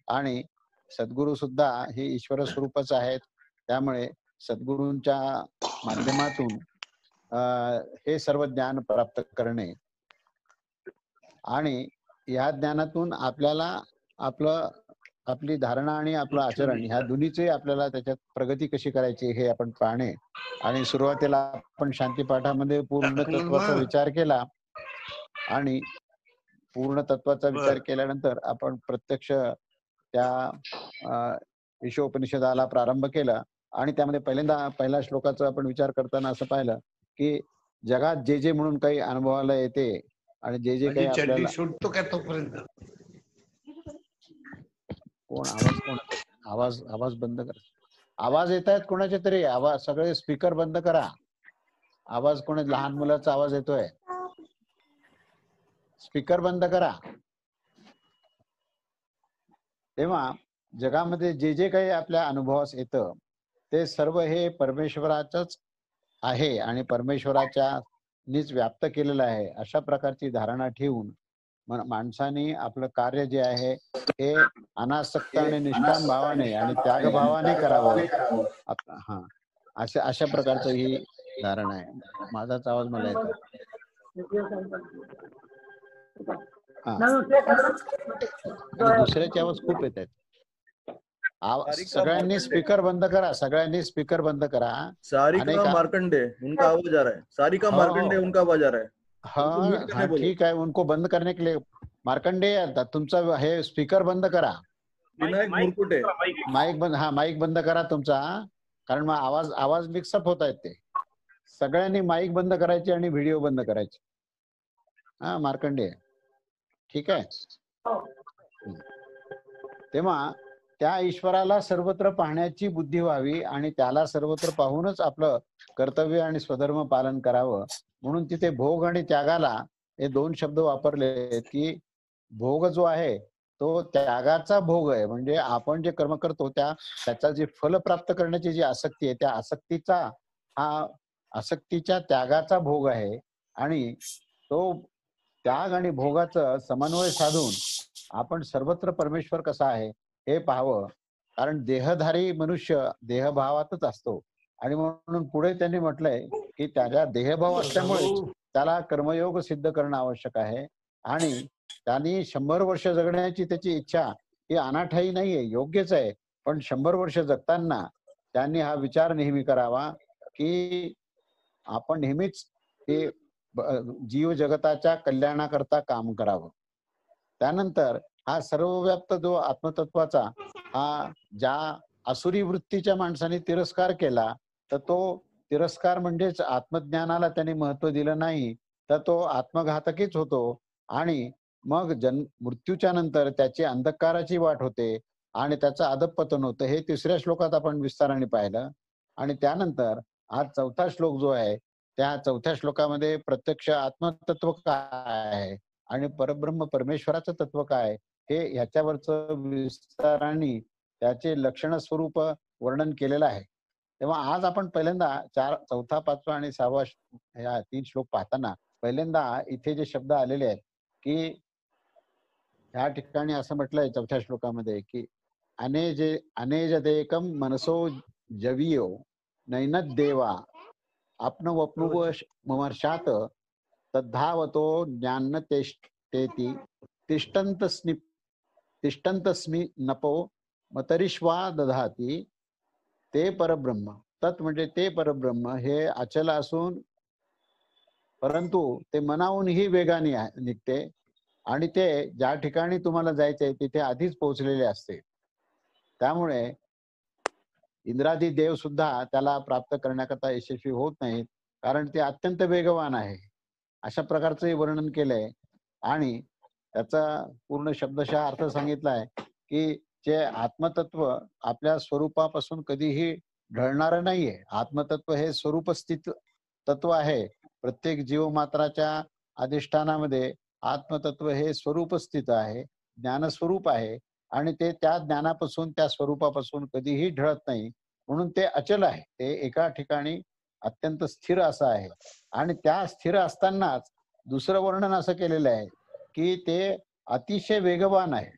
आणि सद्गुरू सुद्धा हे ईश्वर स्वरूपच आहेत. त्यामुळे सद्गुरूंच्या माध्यमातून हे सर्व ज्ञान प्राप्त करणे आणि या ज्ञानातून आपल्याला आपली धारणा आणि आपलं आचरण ह्या दोन्हीचे आपल्याला त्याच्यात प्रगती कशी करायची हे आपण पाहणे. आणि सुरुवातीला आपण शांतीपाठामध्ये पूर्ण तत्वाचा विचार केला आणि पूर्ण तत्वाचा विचार केल्यानंतर आपण प्रत्यक्ष त्या ईशोपनिषदाला प्रारंभ केला आणि त्यामध्ये पहिल्या श्लोकाचा आपण विचार करताना असं पाहिलं की जगात जे जे म्हणून काही अनुभवाला येते आणि जे जे काही आपल्याला सुटतो का तोपर्यंत आवाज बंद कर. आवाज येत आहेत कोणाचे तरी? आवाज सगळे स्पीकर बंद करा. आवाज कोणी लहान मुलाचा आवाज येतोय. स्पीकर बंद करा. तेव्हा जगामध्ये जे जे काही आपल्या अनुभवास येतं ते सर्व हे परमेश्वराचंच आहे आणि परमेश्वराच्यानीच व्याप्त केलेलं आहे. अशा प्रकारची धारणा ठेवून माणसाने आपलं कार्य जे आहे हे अनासक्त आणि निष्काम भावाने आणि त्यागभावाने करावं. हा, अशा प्रकारचं ही धारणा आहे. माझाच आवाज मला येतो. दुसऱ्याचे आवाज खूप येत आहेत. सगळ्यांनी स्पीकर बंद करा. सगळ्यांनी स्पीकर बंद करा. सारिका मार्कंडे उनका आवाज आ रहा है. सारिका मार्कंडे उनका आवाज आ रहा है. हाँ ठीक है, उनको बंद करने के लिए. मार्कंडे तुमचा हे स्पीकर बंद करा. विनायक मुरकुटे माईक बंद. हा, माईक बंद करा तुमचा, कारण मग आवाज मिक्सअप होत आहेत. ते सगळ्यांनी माईक बंद करायचे आणि व्हिडिओ बंद करायचे. हा मार्कंडे, ठीक आहे. तेव्हा त्या ईश्वराला सर्वत्र पाहण्याची बुद्धी व्हावी आणि त्याला सर्वत्र पाहूनच आपलं कर्तव्य आणि स्वधर्म पालन करावं. म्हणून तिथे भोग आणि त्यागाला हे दोन शब्द वापरले की भोग जो आहे तो त्यागाचा भोग आहे. म्हणजे आपण जे कर्म करतो त्याचा जे फल प्राप्त करण्याची जी आसक्ती आहे त्या आसक्तीच्या त्यागाचा भोग आहे. आणि तो त्याग आणि भोगाचं समन्वय साधून आपण सर्वत्र परमेश्वर कसा आहे हे पाहावं. कारण देहधारी मनुष्य देहभावातच असतो आणि म्हणून पुढे त्यांनी म्हटलंय की त्याच्या देहभाव असल्यामुळे त्याला कर्मयोग सिद्ध करणं आवश्यक आहे. आणि त्यांनी 100 वर्ष जगण्याची त्याची इच्छा ही अनाठाई नाहीये, योग्यच आहे. पण 100 वर्ष जगताना त्यांनी हा विचार नेहमी करावा की आपण नेहमीच ते जीव जगताच्या कल्याणाकरता काम करावं. त्यानंतर हा सर्वव्याप्त जो आत्मतत्वाचा ज्या आसुरी वृत्तीच्या माणसाने तिरस्कार केला तर तो तिरस्कार म्हणजेच आत्मज्ञानाला त्यांनी महत्व दिलं नाही तर तो आत्मघातकीच होतो. आणि मग मृत्यूच्या नंतर त्याची अंधकाराची वाट होते आणि त्याचं अधःपतन होतं. हे 3ऱ्या श्लोकात आपण विस्ताराने पाहिलं. आणि त्यानंतर आज 4था श्लोक जो आहे त्या 4थ्या श्लोकामध्ये प्रत्यक्ष आत्मतत्व काय आहे आणि परब्रह्म परमेश्वराचं तत्व काय हे ह्याच्यावरचं विस्ताराने त्याचे लक्षण स्वरूप वर्णन केलेलं आहे. तेव्हा आज आपण पहिल्यांदा 4था, 5वा आणि 6वा या 3 श्लोक पाहताना पहिल्यांदा इथे जे शब्द आलेले आहेत की ह्या ठिकाणी असं म्हटलंय 4थ्या श्लोकामध्ये की अनेजदेकम मनसो जवियो नैनद देवा आपनवप्नुव ममर्षात तद्धावतो ज्ञान तेष्टेति तिष्ठन्तस्मि नपो मतरिश्वा दधाती. ते परब्रह्म तत् म्हणजे ते परब्रह्म हे अचल असून परंतु ते मनाहूनही वेगाने निघते आणि ते ज्या ठिकाणी तुम्हाला जायचंय तिथे आधीच पोहोचलेले असते. त्यामुळे इंद्रादी देव सुद्धा त्याला प्राप्त करण्याकरता यशस्वी होत नाहीत कारण ते अत्यंत वेगवान आहे. अशा प्रकारचं वर्णन केलंय आणि त्याचा पूर्ण शब्दशः अर्थ सांगितलाय की जे आत्मतत्व आपल्या स्वरूपापासून कधीही ढळणारं नाहीये. आत्मतत्व हे स्वरूपस्थित तत्व आहे. प्रत्येक जीवमात्राच्या अधिष्ठानामध्ये आत्मतत्व हे स्वरूप स्थित आहे, ज्ञानस्वरूप आहे आणि ते त्या ज्ञानापासून त्या स्वरूपापासून कधीही ढळत नाही. म्हणून ते अचल आहे. ते एका ठिकाणी अत्यंत स्थिर असं आहे. आणि त्या स्थिर असतानाच दुसरं वर्णन असं केलेलं आहे की ते अतिशय वेगवान आहे.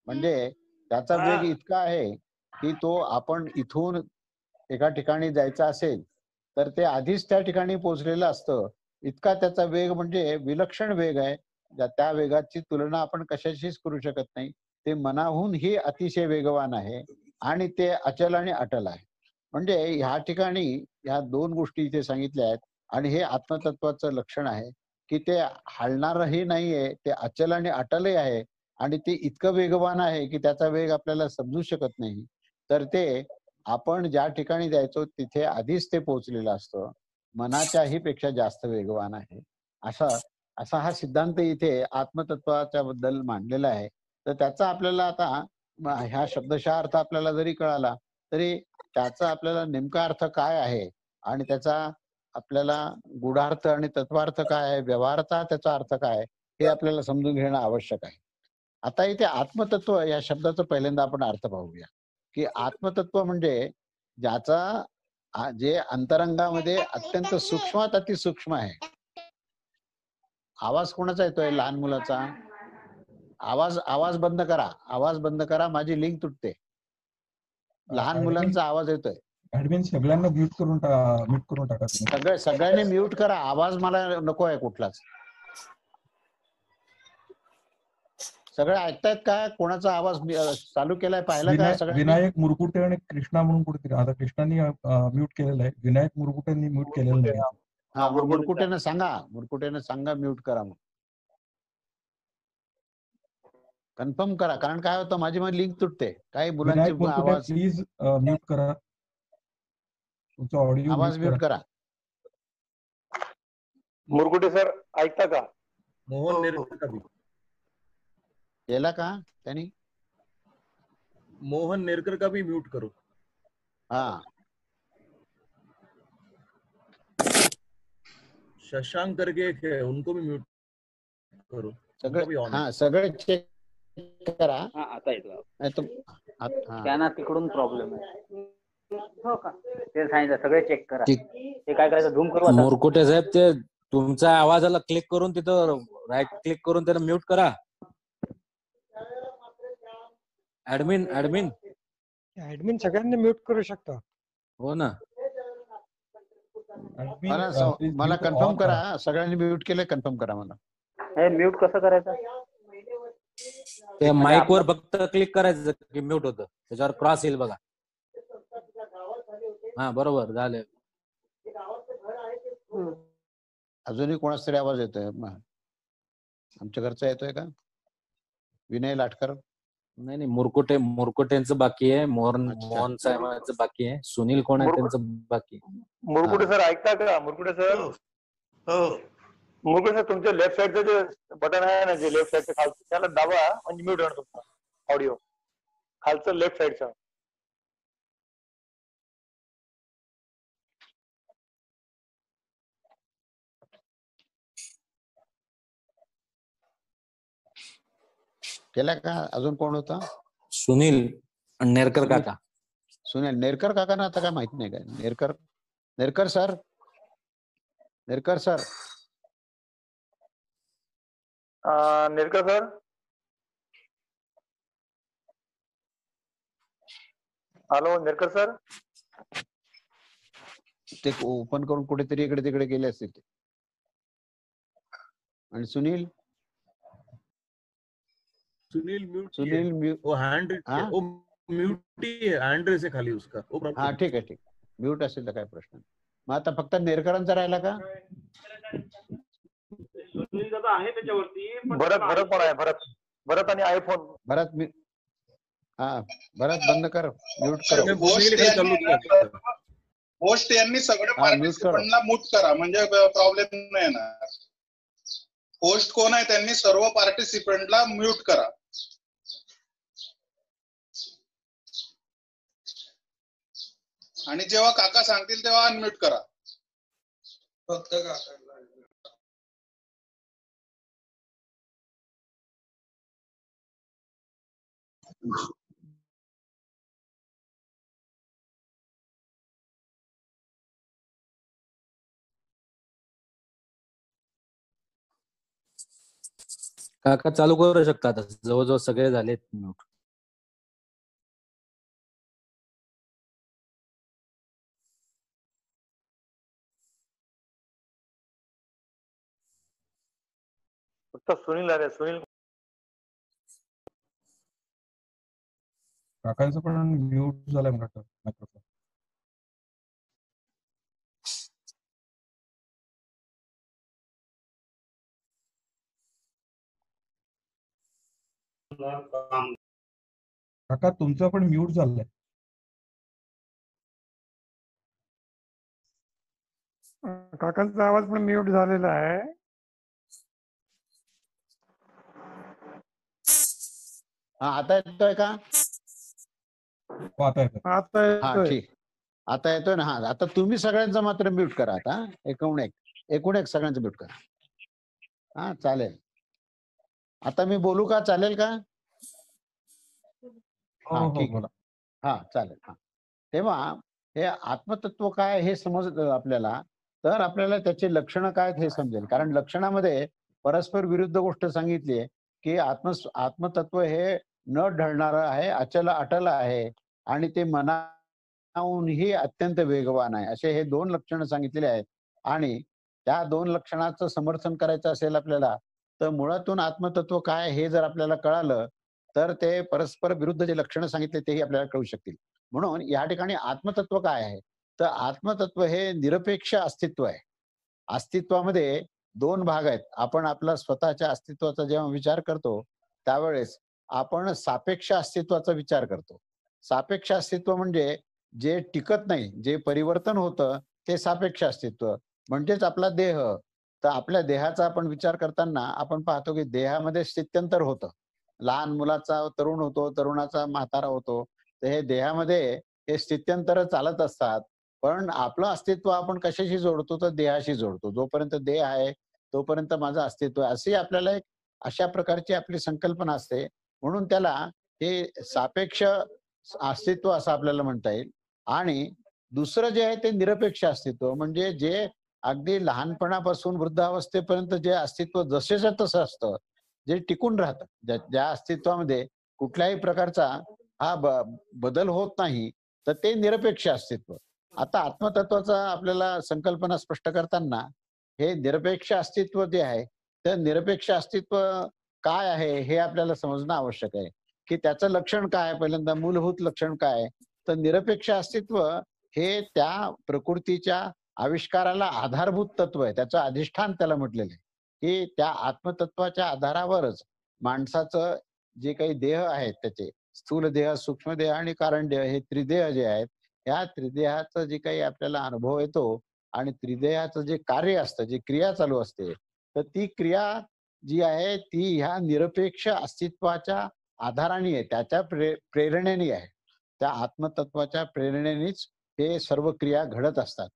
म्हणजे त्याचा वेग इतका आहे की तो आपण इथून एका ठिकाणी जायचं असेल तर ते आधीच त्या ठिकाणी पोहोचलेलं असतं. इतका त्याचा वेग म्हणजे विलक्षण वेग आहे. त्या वेगाची तुलना आपण कशाशीच करू शकत नाही. ते मनाहूनही अतिशय वेगवान आहे आणि ते अचल आणि अटल आहे. म्हणजे ह्या ठिकाणी ह्या 2 गोष्टी इथे सांगितल्या आहेत आणि हे आत्मतत्वाचं लक्षण आहे, की ते हलणारही नाहीये, ते अचल आणि अटलही आहे आणि ते इतकं वेगवान आहे, की त्याचा वेग आपल्याला समजू शकत नाही. तर ते आपण ज्या ठिकाणी जायचो तिथे आधीच ते पोहोचलेलं असतं. मनाच्याही पेक्षा जास्त वेगवान आहे. असा असा हा सिद्धांत इथे आत्मतत्वाच्या बद्दल मांडलेला आहे. तर त्याचा आपल्याला आता ह्या शब्दशः अर्थ आपल्याला जरी कळाला, तरी त्याचा आपल्याला नेमका अर्थ काय आहे आणि त्याचा आपल्याला गूढार्थ आणि तत्वार्थ काय आहे, व्यवहाराचा त्याचा अर्थ काय आहे, हे आपल्याला समजून घेणं आवश्यक आहे. आता इथे आत्मतत्व या शब्दाचा पहिल्यांदा आपण अर्थ पाहूया, की आत्मतत्व म्हणजे ज्याचा जे अंतरंगामध्ये अत्यंत सूक्ष्मात अतिसूक्ष्म आहे. आवाज कोणाचा येतोय लहान मुलाचा? आवाज आवाज बंद करा. आवाज बंद करा. माझी लिंक तुटते. लहान मुलांचा आवाज येतोय. ऍडमिन सगळ्यांना म्यूट करून टाका तुम्ही. सगळ्यांनी म्यूट करा. आवाज मला नको आहे कुठलाच. सगळे ऐकतायत का? कोणाचा आवाज चालू केलाय पाहिला का सगळ्यांनी? विनायक मुरकुटे आणि कृष्णा म्हणून कुठेतरी आता कृष्णांनी म्यूट केलेलं आहे. विनायक मुरकुटेंनी म्यूट केलेलं नाही. हा, मुरकुटेनं सांगा म्यूट करा मग. कन्फर्म करा, कारण काय होतं माझी लिंक तुटते. काही मुलांचे विनायक मुरकुटे आवाज प्लीज म्यूट करा. तुमचा ऑडिओ आवाज म्यूट करा. मुरकुटे सर ऐकता का? मोहन नेरकर का भी केला का त्यांनी? मोहन नेरकर का भी म्यूट करो. हा, शशांक करके एक है, उनको भी म्यूट करो. उनका भी ऑन है. हा, सगळे चेक करा. हा आता येतो. नाही तर त्यांना तिकडून प्रॉब्लेम आहे. हो का? ते सांगितलं सगळे चेक करा. ते काय करायचं, झूम करू आता. मुरकुटे साहेब, ते तुमच्या आवाजाला क्लिक करून तिथं राईट क्लिक करून त्याला म्यूट करा. ऍडमिन सगळ्यांनी म्यूट करू शकता. हो ना. मला कन्फर्म करा. सगळ्यांनी म्यूट केलंय, कन्फर्म करा मला. हे म्यूट कसं करायचं? ते माईक वर फक्त क्लिक करायचं की म्यूट होतं. त्याच्यावर क्रॉस येईल बघा. हा, बरोबर झाले. अजूनही कोणाचा तरी आवाज येतोय? आमच्या घरचा येतोय का? विनय लाटकर? नाही, मुरकुटेंचं बाकी आहे. मोहन साहेबांचं बाकी आहे. सुनील कोण आहे त्यांचं बाकी आहे. मुरकुटे सर ऐकता का? मुरकुटे सर, हो, मुरकुटे सर, तुमच्या लेफ्ट साईडचं जे बटन आहे ना, जे लेफ्ट साईडचं खालचं, त्याला दाबा म्हणजे म्यूट होणार तुमचा ऑडिओ. खालचं लेफ्ट साईडचं. केला का? अजून कोण होता? सुनील नेरकर काका. सुनील नेरकर काका ना, आता काय माहित नाही काय? Nerkar sir, Nerkar sir, Nerkar sir, hello Nerkar sir. ते ओपन करून कुठेतरी इकडे तिकडे गेले असतील ते. आणि सुनील म्यूट. वो हैंड वो म्यूट ही है, हैंड रेस है खाली उसका. वो प्रॉब्लम. हा, ठीक आहे. म्यूट असेल तर काय प्रश्न. मग आता फक्त नेरकरांचा राहिला का? आहे त्याच्यावरती. भरत पण आहे. भरत आणि आयफोन. भरत बंद कर, म्यूट कर. होस्ट यांनी सगळे पार्टिसिपंटला म्यूट करा, म्हणजे प्रॉब्लेम नाही येणार. होस्ट कोण आहे त्यांनी सर्व पार्टिसिपंटला म्यूट करा. आणि जेव्हा काका सांगतील तेव्हा अनम्यूट करा. फक्त काका. काका चालू करू शकता आता. जवळजवळ सगळे झालेत म्यूट. आता सुनील आले. सुनील काकांचं पण म्यूट झालंय मला वाटतं मायक्रोफोन. काका तुमचं पण म्यूट झालंय. काकांचा आवाज पण म्यूट झालेला आहे. आता येतोय का? हो, आता येतोय. आता हा येतोय. ठीक. आता येतोय ना? हा आता तुम्ही सगळ्यांचं मात्र म्यूट करा आता. एकूण एक सगळ्यांचं म्यूट करा. हा चालेल. आता मी बोलू का? चालेल का? हो हा हो ठीक आहे. बोला. हा चालेल. हा तेव्हा हे आत्मतत्व काय हे समजलं आपल्याला तर आपल्याला त्याचे लक्षणं काय हे समजेल. कारण लक्षणामध्ये परस्पर विरुद्ध गोष्ट सांगितली आहे की आत्मतत्व हे न ढळणारं आहे, अटल आहे आणि ते मनाहूनही अत्यंत वेगवान आहे. असे हे दोन लक्षणं सांगितलेले आहेत. आणि त्या दोन लक्षणाचं समर्थन करायचं असेल आपल्याला तर मुळातून आत्मतत्व काय हे जर आपल्याला कळालं तर ते परस्पर विरुद्ध जे लक्षणं सांगितले तेही आपल्याला कळू शकतील. म्हणून या ठिकाणी आत्मतत्व काय आहे तर आत्मतत्व हे निरपेक्ष अस्तित्व आहे. अस्तित्वामध्ये दोन भाग आहेत. आपण आपला स्वतःच्या अस्तित्वाचा जेव्हा विचार करतो त्यावेळेस आपण सापेक्ष अस्तित्वाचा विचार करतो. सापेक्ष अस्तित्व म्हणजे जे टिकत नाही, जे परिवर्तन होतं ते सापेक्ष अस्तित्व म्हणजेच आपला देह. तर आपल्या देहाचा आपण विचार करताना आपण पाहतो की देहामध्ये स्थित्यंतर होतं. लहान मुलाचा तरुण होतो, तरुणाचा म्हातारा होतो. तर हे देहामध्ये हे स्थित्यंतर चालत असतात. पण आपलं अस्तित्व आपण कशाशी जोडतो तर देहाशी जोडतो. जोपर्यंत देह आहे तोपर्यंत माझं अस्तित्व आहे. अशी आपल्याला एक अशा प्रकारची आपली संकल्पना असते. म्हणून त्याला हे सापेक्ष अस्तित्व असं आपल्याला म्हणता येईल. आणि दुसरं जे आहे ते निरपेक्ष अस्तित्व म्हणजे जे अगदी लहानपणापासून वृद्धावस्थेपर्यंत जे अस्तित्व जसेच्या तसं असतं, जे टिकून राहतं, ज्या अस्तित्वामध्ये कुठल्याही प्रकारचा हा बदल होत नाही तर ते निरपेक्ष अस्तित्व. आता आत्मतत्वाचा आपल्याला संकल्पना स्पष्ट करताना हे निरपेक्ष अस्तित्व जे आहे तर निरपेक्ष अस्तित्व काय आहे हे आपल्याला समजणं आवश्यक आहे की त्याचं लक्षण काय आहे. पहिल्यांदा मूलभूत लक्षण काय आहे तर निरपेक्ष अस्तित्व हे त्या प्रकृतीच्या आविष्काराला आधारभूत तत्व आहे. त्याचं अधिष्ठान त्याला म्हटलेलं आहे की त्या आत्मतत्वाच्या आधारावरच माणसाचं जे काही देह आहेत त्याचे स्थूल देह, सूक्ष्म देह आणि कारण देह हे त्रिदेह जे आहेत या त्रिदेहाचा जे काही आपल्याला अनुभव येतो आणि त्रिदेहाचं जे कार्य असतं, जी क्रिया चालू असते तर ती क्रिया जी आहे ती ह्या निरपेक्ष अस्तित्वाच्या आधाराने आहे, त्याच्या प्रेरणेने आहे. त्या आत्मतत्वाच्या प्रेरणेनेच हे सर्व क्रिया घडत असतात.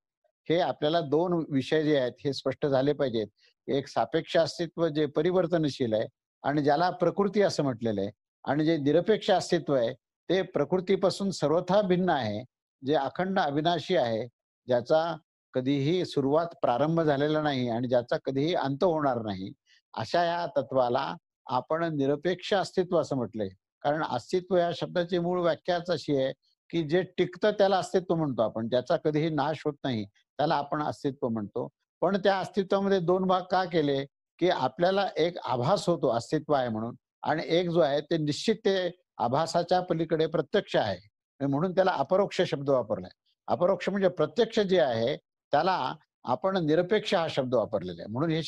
हे आपल्याला दोन विषय जे आहेत हे स्पष्ट झाले पाहिजेत. एक सापेक्ष अस्तित्व जे परिवर्तनशील आहे आणि ज्याला प्रकृती असं म्हटलेलं आहे आणि जे निरपेक्ष अस्तित्व आहे ते प्रकृतीपासून सर्वथा भिन्न आहे, जे अखंड अविनाशी आहे, ज्याचा कधीही सुरुवात प्रारंभ झालेला नाही आणि ज्याचा कधीही अंत होणार नाही. अशा या तत्वाला आपण निरपेक्ष अस्तित्व असं म्हटलंय. कारण अस्तित्व या शब्दाची मूळ व्याख्याच अशी आहे की जे टिकतं त्याला अस्तित्व म्हणतो आपण. ज्याचा कधीही नाश होत नाही त्याला आपण अस्तित्व म्हणतो. पण त्या अस्तित्वामध्ये दोन भाग का केले की आपल्याला एक आभास होतो अस्तित्व आहे म्हणून आणि एक जो आहे ते निश्चित ते आभासाच्या पलीकडे प्रत्यक्ष आहे म्हणून त्याला अपरोक्ष शब्द वापरलाय. अपरोक्ष म्हणजे प्रत्यक्ष जे आहे त्याला आपण निरपेक्ष हा शब्द वापरलेला आहे. म्हणून हे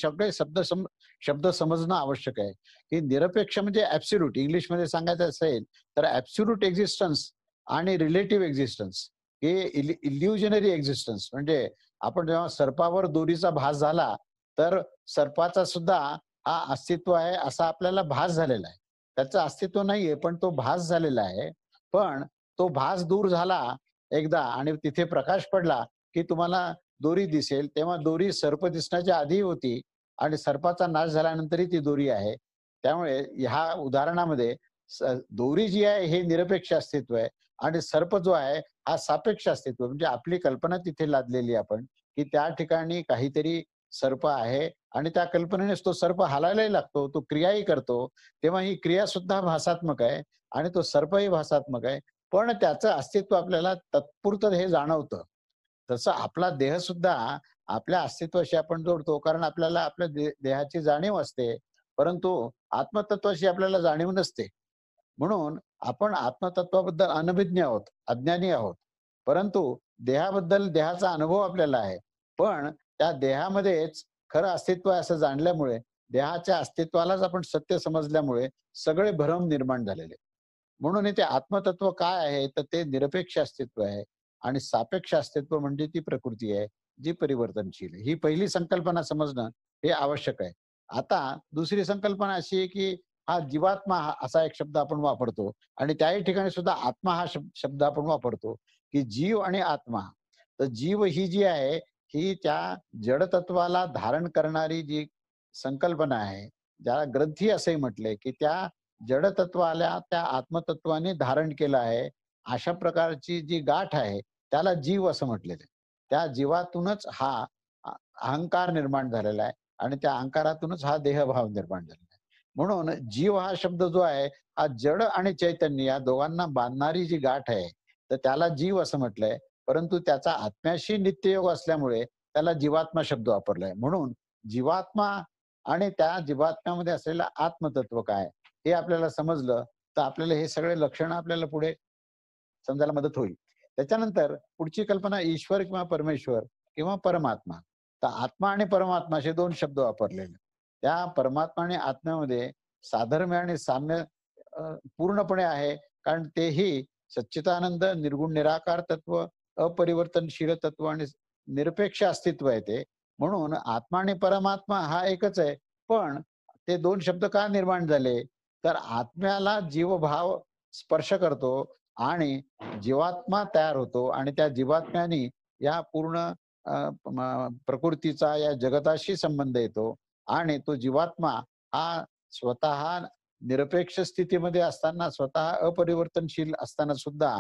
शब्द समजणं आवश्यक आहे की निरपेक्ष म्हणजे ऍब्सोल्यूट. इंग्लिशमध्ये सांगायचं असेल तर ऍब्सोल्यूट एक्झिस्टन्स आणि रिलेटिव्ह एक्झिस्टन्स हे इल्युजनरी एक्झिस्टन्स. म्हणजे आपण जेव्हा सर्पावर दोरीचा भास झाला तर सर्पाचा सुद्धा हा अस्तित्व आहे असा आपल्याला भास झालेला आहे. त्याचं अस्तित्व नाहीये पण तो भास झालेला आहे. पण तो भास दूर झाला एकदा आणि तिथे प्रकाश पडला की तुम्हाला दोरी दिसेल. तेव्हा दोरी सर्प दिसण्याच्या आधी होती आणि सर्पाचा नाश झाल्यानंतरही ती दोरी आहे. त्यामुळे ह्या उदाहरणामध्ये दोरी जी आहे हे निरपेक्ष अस्तित्व आहे आणि सर्प जो आहे हा सापेक्ष अस्तित्व. म्हणजे आपली कल्पना तिथे लादलेली आपण की त्या ठिकाणी काहीतरी सर्प आहे आणि त्या कल्पनेनेच तो सर्प हालायलाही लागतो, तो क्रियाही करतो. तेव्हा ही क्रिया सुद्धा भासात्मक आहे आणि तो सर्पही भासात्मक आहे. पण त्याचं अस्तित्व आपल्याला तत्पुरतं हे जाणवतं. तसं आपला देह सुद्धा आपल्या अस्तित्वाशी आपण जोडतो कारण आपल्याला आपल्या देहाची जाणीव असते. परंतु आत्मतत्वाची आपल्याला जाणीव नसते. म्हणून आपण आत्मतत्वाबद्दल अनभिज्ञ आहोत, अज्ञानी आहोत. परंतु देहाबद्दल देहाचा अनुभव आपल्याला आहे. पण त्या देहामध्येच खरं अस्तित्व आहे असं जाणल्यामुळे, देहाच्या अस्तित्वालाच आपण सत्य समजल्यामुळे सगळे भ्रम निर्माण झालेले. म्हणून इथे आत्मतत्व काय आहे, तर ते निरपेक्ष अस्तित्व आहे आणि सापेक्ष अस्तित्व म्हणजे ती प्रकृती आहे जी परिवर्तनशील आहे. ही पहिली संकल्पना समजणं हे आवश्यक आहे. आता दुसरी संकल्पना अशी आहे की हा जीवात्मा असा एक शब्द आपण वापरतो आणि त्याही ठिकाणी सुद्धा आत्मा हा शब्द आपण वापरतो की जीव आणि आत्मा. तर जीव ही जी आहे ही त्या जडतत्वाला धारण करणारी जी संकल्पना आहे, ज्याला ग्रंथी असंही म्हटलंय की त्या जडतत्वाला त्या आत्मतत्वाने धारण केलं आहे, अशा प्रकारची जी गाठ आहे त्याला जीव असं म्हटलेलं आहे. त्या जीवातूनच हा अहंकार निर्माण झालेला आहे आणि त्या अहंकारातूनच हा देहभाव निर्माण झालेला आहे. म्हणून जीव हा शब्द जो आहे हा जड आणि चैतन्य या दोघांना बांधणारी जी गाठ आहे, तर त्याला जीव असं म्हटलंय. परंतु त्याचा आत्म्याशी नित्ययोग असल्यामुळे त्याला जीवात्मा शब्द वापरलाय. म्हणून जीवात्मा आणि त्या जीवात्म्यामध्ये असलेलं आत्मतत्व काय हे आपल्याला समजलं तर आपल्याला हे सगळे लक्षणं आपल्याला पुढे समजायला मदत होईल. त्याच्यानंतर पुढची कल्पना ईश्वर किंवा परमेश्वर किंवा परमात्मा. तर आत्मा आणि परमात्मा असे दोन शब्द वापरलेले. त्या परमात्मा आणि आत्म्यामध्ये साधर्म्य आणि साम्य पूर्णपणे आहे, कारण तेही सच्चिदानंद, निर्गुण निराकार तत्व, अपरिवर्तनशील तत्व आणि निरपेक्ष अस्तित्व आहे ते. म्हणून आत्मा आणि परमात्मा हा एकच आहे. पण ते दोन शब्द का निर्माण झाले, तर आत्म्याला जीवभाव स्पर्श करतो आणि जीवात्मा तयार होतो आणि त्या जीवात्म्याने या पूर्ण प्रकृतीचा या जगताशी संबंध येतो आणि तो जीवात्मा हा स्वतः निरपेक्ष स्थितीमध्ये असताना, स्वतः अपरिवर्तनशील असताना सुद्धा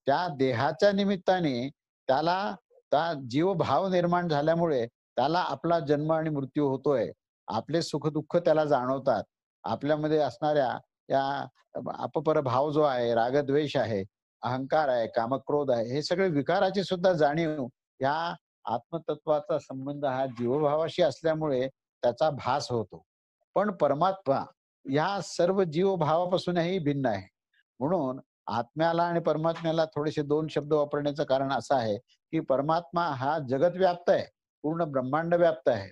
त्या देहाच्या निमित्ताने त्याला त्या जीवभाव निर्माण झाल्यामुळे त्याला आपला जन्म आणि मृत्यू होतोय. आपले सुखदुःख त्याला जाणवतात. आपल्यामध्ये असणाऱ्या या अपपर भाव जो आहे, रागद्वेष आहे, अहंकार आहे, कामक्रोध आहे, हे सगळे विकाराची सुद्धा जाणीव या आत्मतत्वाचा संबंध हा जीवभावाशी असल्यामुळे त्याचा भास होतो. पण परमात्मा या सर्व जीवभावापासूनही भिन्न आहे. म्हणून आत्म्याला आणि परमात्म्याला थोडेसे दोन शब्द वापरण्याचं कारण असं आहे की परमात्मा हा जगत व्याप्त आहे, पूर्ण ब्रह्मांड व्याप्त आहे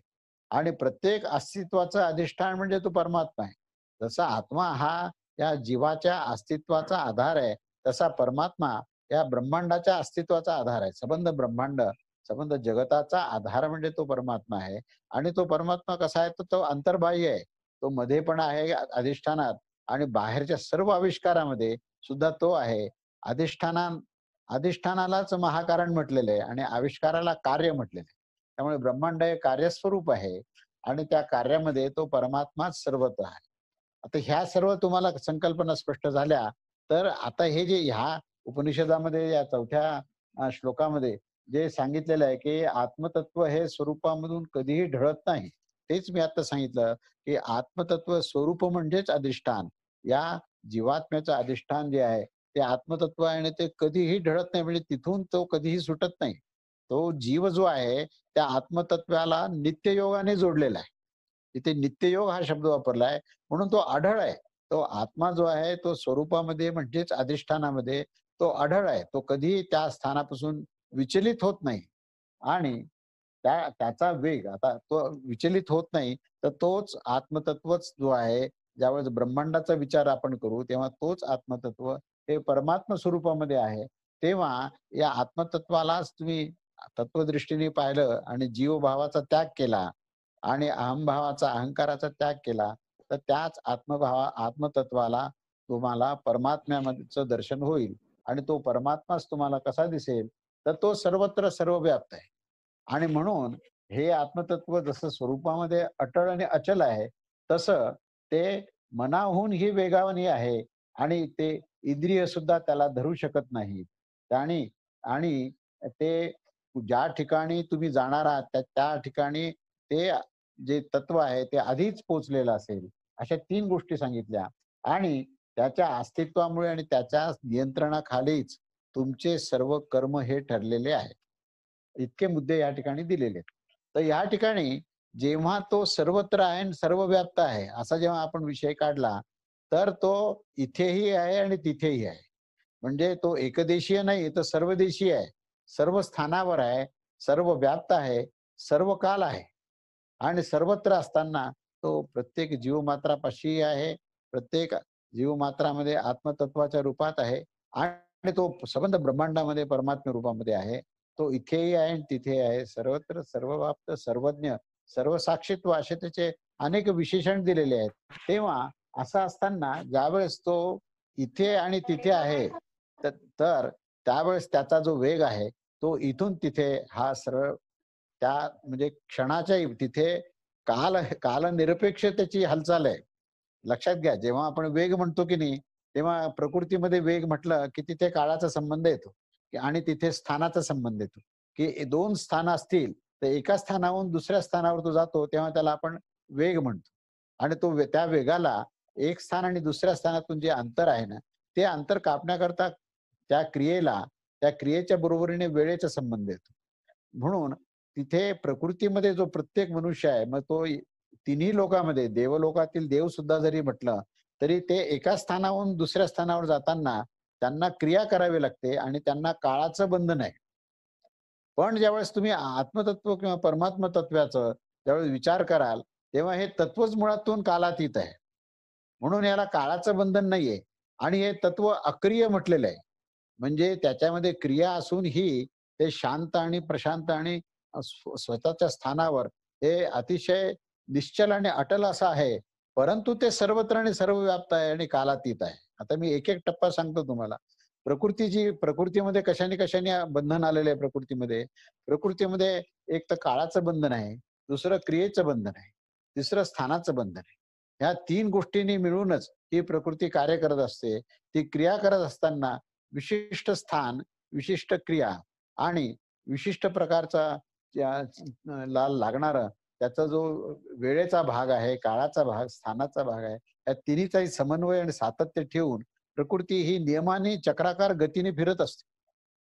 आणि प्रत्येक अस्तित्वाचं अधिष्ठान म्हणजे तो परमात्मा आहे. जसा आत्मा हा या जीवाच्या अस्तित्वाचा आधार आहे, तसा परमात्मा या ब्रह्मांडाच्या अस्तित्वाचा आधार आहे. संबंध ब्रह्मांड, संबंध जगताचा आधार म्हणजे तो परमात्मा आहे. आणि तो परमात्मा कसा आहे, तर तो अंतर्बाह्य आहे. तो मध्ये पण आहे अधिष्ठानात आणि बाहेरच्या सर्व आविष्कारामध्ये सुद्धा तो आहे. अधिष्ठानालाच महाकारण म्हटलेलं आहे आणि आविष्काराला कार्य म्हटलेलं आहे. त्यामुळे ब्रह्मांड हे कार्यस्वरूप आहे आणि त्या कार्यामध्ये तो परमात्माच सर्वत्र आहे. आता ह्या सर्व तुम्हाला संकल्पना स्पष्ट झाल्या, तर आता हे जे ह्या उपनिषदामध्ये या 4थ्या श्लोकामध्ये जे सांगितलेलं आहे की आत्मतत्व हे स्वरूपामधून कधीही ढळत नाही, तेच मी आता सांगितलं की आत्मतत्व स्वरूप म्हणजेच अधिष्ठान. या जीवात्म्याचं अधिष्ठान जे आहे ते आत्मतत्व आहे आणि ते कधीही ढळत नाही, म्हणजे तिथून तो कधीही सुटत नाही. तो जीव जो आहे त्या आत्मतत्वाला नित्ययोगाने जोडलेला आहे. तिथे नित्ययोग हा शब्द वापरलाय म्हणून तो आढळ आहे. तो आत्मा जो आहे तो स्वरूपामध्ये म्हणजेच अधिष्ठानामध्ये तो आढळ आहे. तो कधीही त्या स्थानापासून विचलित होत नाही आणि त्याचा वेग, आता तो विचलित होत नाही, तर तोच आत्मतत्वच जो आहे, ज्यावेळेस ब्रह्मांडाचा विचार आपण करू तेव्हा तोच आत्मतत्व हे परमात्मा स्वरूपामध्ये आहे. तेव्हा या आत्मतत्वालाच तुम्ही तत्वदृष्टीने पाहिलं आणि जीवभावाचा त्याग केला आणि अहंभावाचा, अहंकाराचा त्याग केला, तर त्याच आत्मतत्वाला तुम्हाला परमात्म्याचं दर्शन होईल. आणि तो परमात्माच तुम्हाला कसा दिसेल, तर तो सर्वत्र सर्वव्याप्त आहे. आणि म्हणून हे आत्मतत्व जसं स्वरूपामध्ये अटळ आणि अचल आहे, तसं ते मनाहून ही वेगावनी आहे आणि ते इंद्रिय सुद्धा त्याला धरू शकत नाही. आणि ते ज्या ठिकाणी तुम्ही जाणार आहात त्या ठिकाणी ते जे तत्व आहे ते आधीच पोचलेलं असेल. अशा 3 गोष्टी सांगितल्या आणि त्याच्या अस्तित्वामुळे आणि त्याच्या नियंत्रणाखालीच तुमचे सर्व कर्म हे ठरलेले आहे. इतके मुद्दे या ठिकाणी दिलेले आहेत. तर या ठिकाणी जेव्हा तो सर्वत्र आहे आणि सर्वव्याप्त आहे असा जेव्हा आपण विषय काढला तर तो इथेही आहे आणि तिथेही आहे. म्हणजे तो एकदेशीय नाही, तर सर्वदेशीय आहे, सर्व स्थानावर आहे, सर्व व्याप्त आहे, सर्व काल आहे आणि सर्वत्र असताना तो प्रत्येक जीवमात्रापाशी आहे, प्रत्येक जीवमात्रामध्ये आत्मतत्वाच्या रूपात आहे आणि तो संबंध ब्रह्मांडामध्ये परमात्मा रूपामध्ये आहे. तो इथेही आहे आणि तिथे आहे, सर्वत्र सर्वव्याप्त सर्वज्ञ सर्वसाक्षित्व असे त्याचे अनेक विशेषण दिलेले आहेत. तेव्हा असं असताना ज्यावेळेस तो इथे आणि तिथे आहे तर त्यावेळेस त्याचा जो वेग आहे तो इथून तिथे हा सरळ त्या म्हणजे क्षणाच्या तिथे कालनिरपेक्ष त्याची हालचाल आहे. लक्षात घ्या, जेव्हा आपण वेग म्हणतो की नाही तेव्हा प्रकृतीमध्ये वेग म्हटलं की तिथे काळाचा संबंध येतो आणि तिथे स्थानाचा संबंध येतो की दोन स्थानं असतील तर एका स्थानावरून दुसऱ्या स्थानावर तो जातो तेव्हा त्याला आपण वेग म्हणतो आणि तो त्या वेगाला एक स्थान आणि दुसऱ्या स्थानातून जे अंतर आहे ना ते अंतर कापण्याकरता त्या क्रियेच्या बरोबरीने वेळेचा संबंध येतो. म्हणून तिथे प्रकृतीमध्ये जो प्रत्येक मनुष्य आहे मग तो तिन्ही लोकांमध्ये देवलोकातील देव सुद्धा जरी म्हटलं तरी ते एका स्थानावरून दुसऱ्या स्थानावर जाताना त्यांना क्रिया करावी लागते आणि त्यांना काळाचं बंधन आहे. पण ज्यावेळेस तुम्ही आत्मतत्व किंवा परमात्म तत्वाचं ज्यावेळेस विचार कराल तेव्हा हे तत्वच मुळातून कालातीत आहे. म्हणून याला काळाचं बंधन नाहीये आणि हे तत्व अक्रिय म्हटलेलं आहे. म्हणजे त्याच्यामध्ये क्रिया असूनही ते शांत आणि प्रशांत आणि स्वतःच्या स्थानावर हे अतिशय निश्चल आणि अटल असं आहे. परंतु ते सर्वत्र आणि सर्वव्याप्त आहे आणि कालातीत आहे. आता मी एक एक टप्पा सांगतो तुम्हाला. प्रकृतीमध्ये कशाने बंधन आलेलं आहे. प्रकृतीमध्ये एक तर काळाचं बंधन आहे, दुसरं क्रियेचं बंधन आहे, तिसरं स्थानाचं बंधन आहे. ह्या तीन गोष्टींनी मिळूनच ही प्रकृती कार्य करत असते. ती क्रिया करत असताना विशिष्ट स्थान, विशिष्ट क्रिया आणि विशिष्ट प्रकारचा लागणारा त्याचा जो वेळेचा भाग आहे, काळाचा भाग, स्थानाचा भाग आहे, या तिन्हीचाही समन्वय आणि सातत्य ठेवून प्रकृती ही नियमाने चक्राकार गतीने फिरत असते.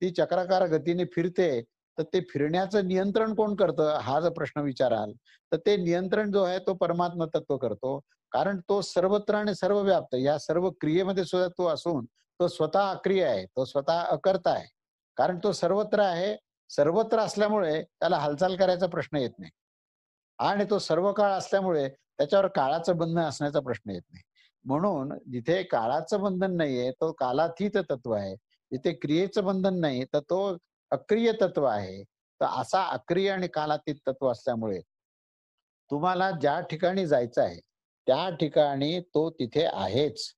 ती चक्राकार गतीने फिरते तर ते फिरण्याचं नियंत्रण कोण करतं हा जर प्रश्न विचाराल तर ते नियंत्रण जो आहे तो परमात्मा तत्व करतो. कारण तो सर्वत्र आणि सर्वव्याप्त या सर्व क्रियेमध्ये सुद्धा तो असून तो स्वतः अक्रिय आहे, तो स्वतः अकर्ता आहे. कारण तो सर्वत्र आहे, सर्वत्र असल्यामुळे त्याला हालचाल करायचा प्रश्न येत नाही आणि तो सर्व काळ असल्यामुळे त्याच्यावर काळाचं बंधन असण्याचा प्रश्न येत नाही. म्हणून जिथे काळाचं बंधन नाहीये तो कालातीत तत्व आहे, जिथे क्रियेचं बंधन नाही तर तो अक्रिय तत्व आहे. तर असा अक्रिय आणि कालातीत तत्व असल्यामुळे तुम्हाला ज्या ठिकाणी जायचं आहे त्या ठिकाणी तो तिथे आहेच.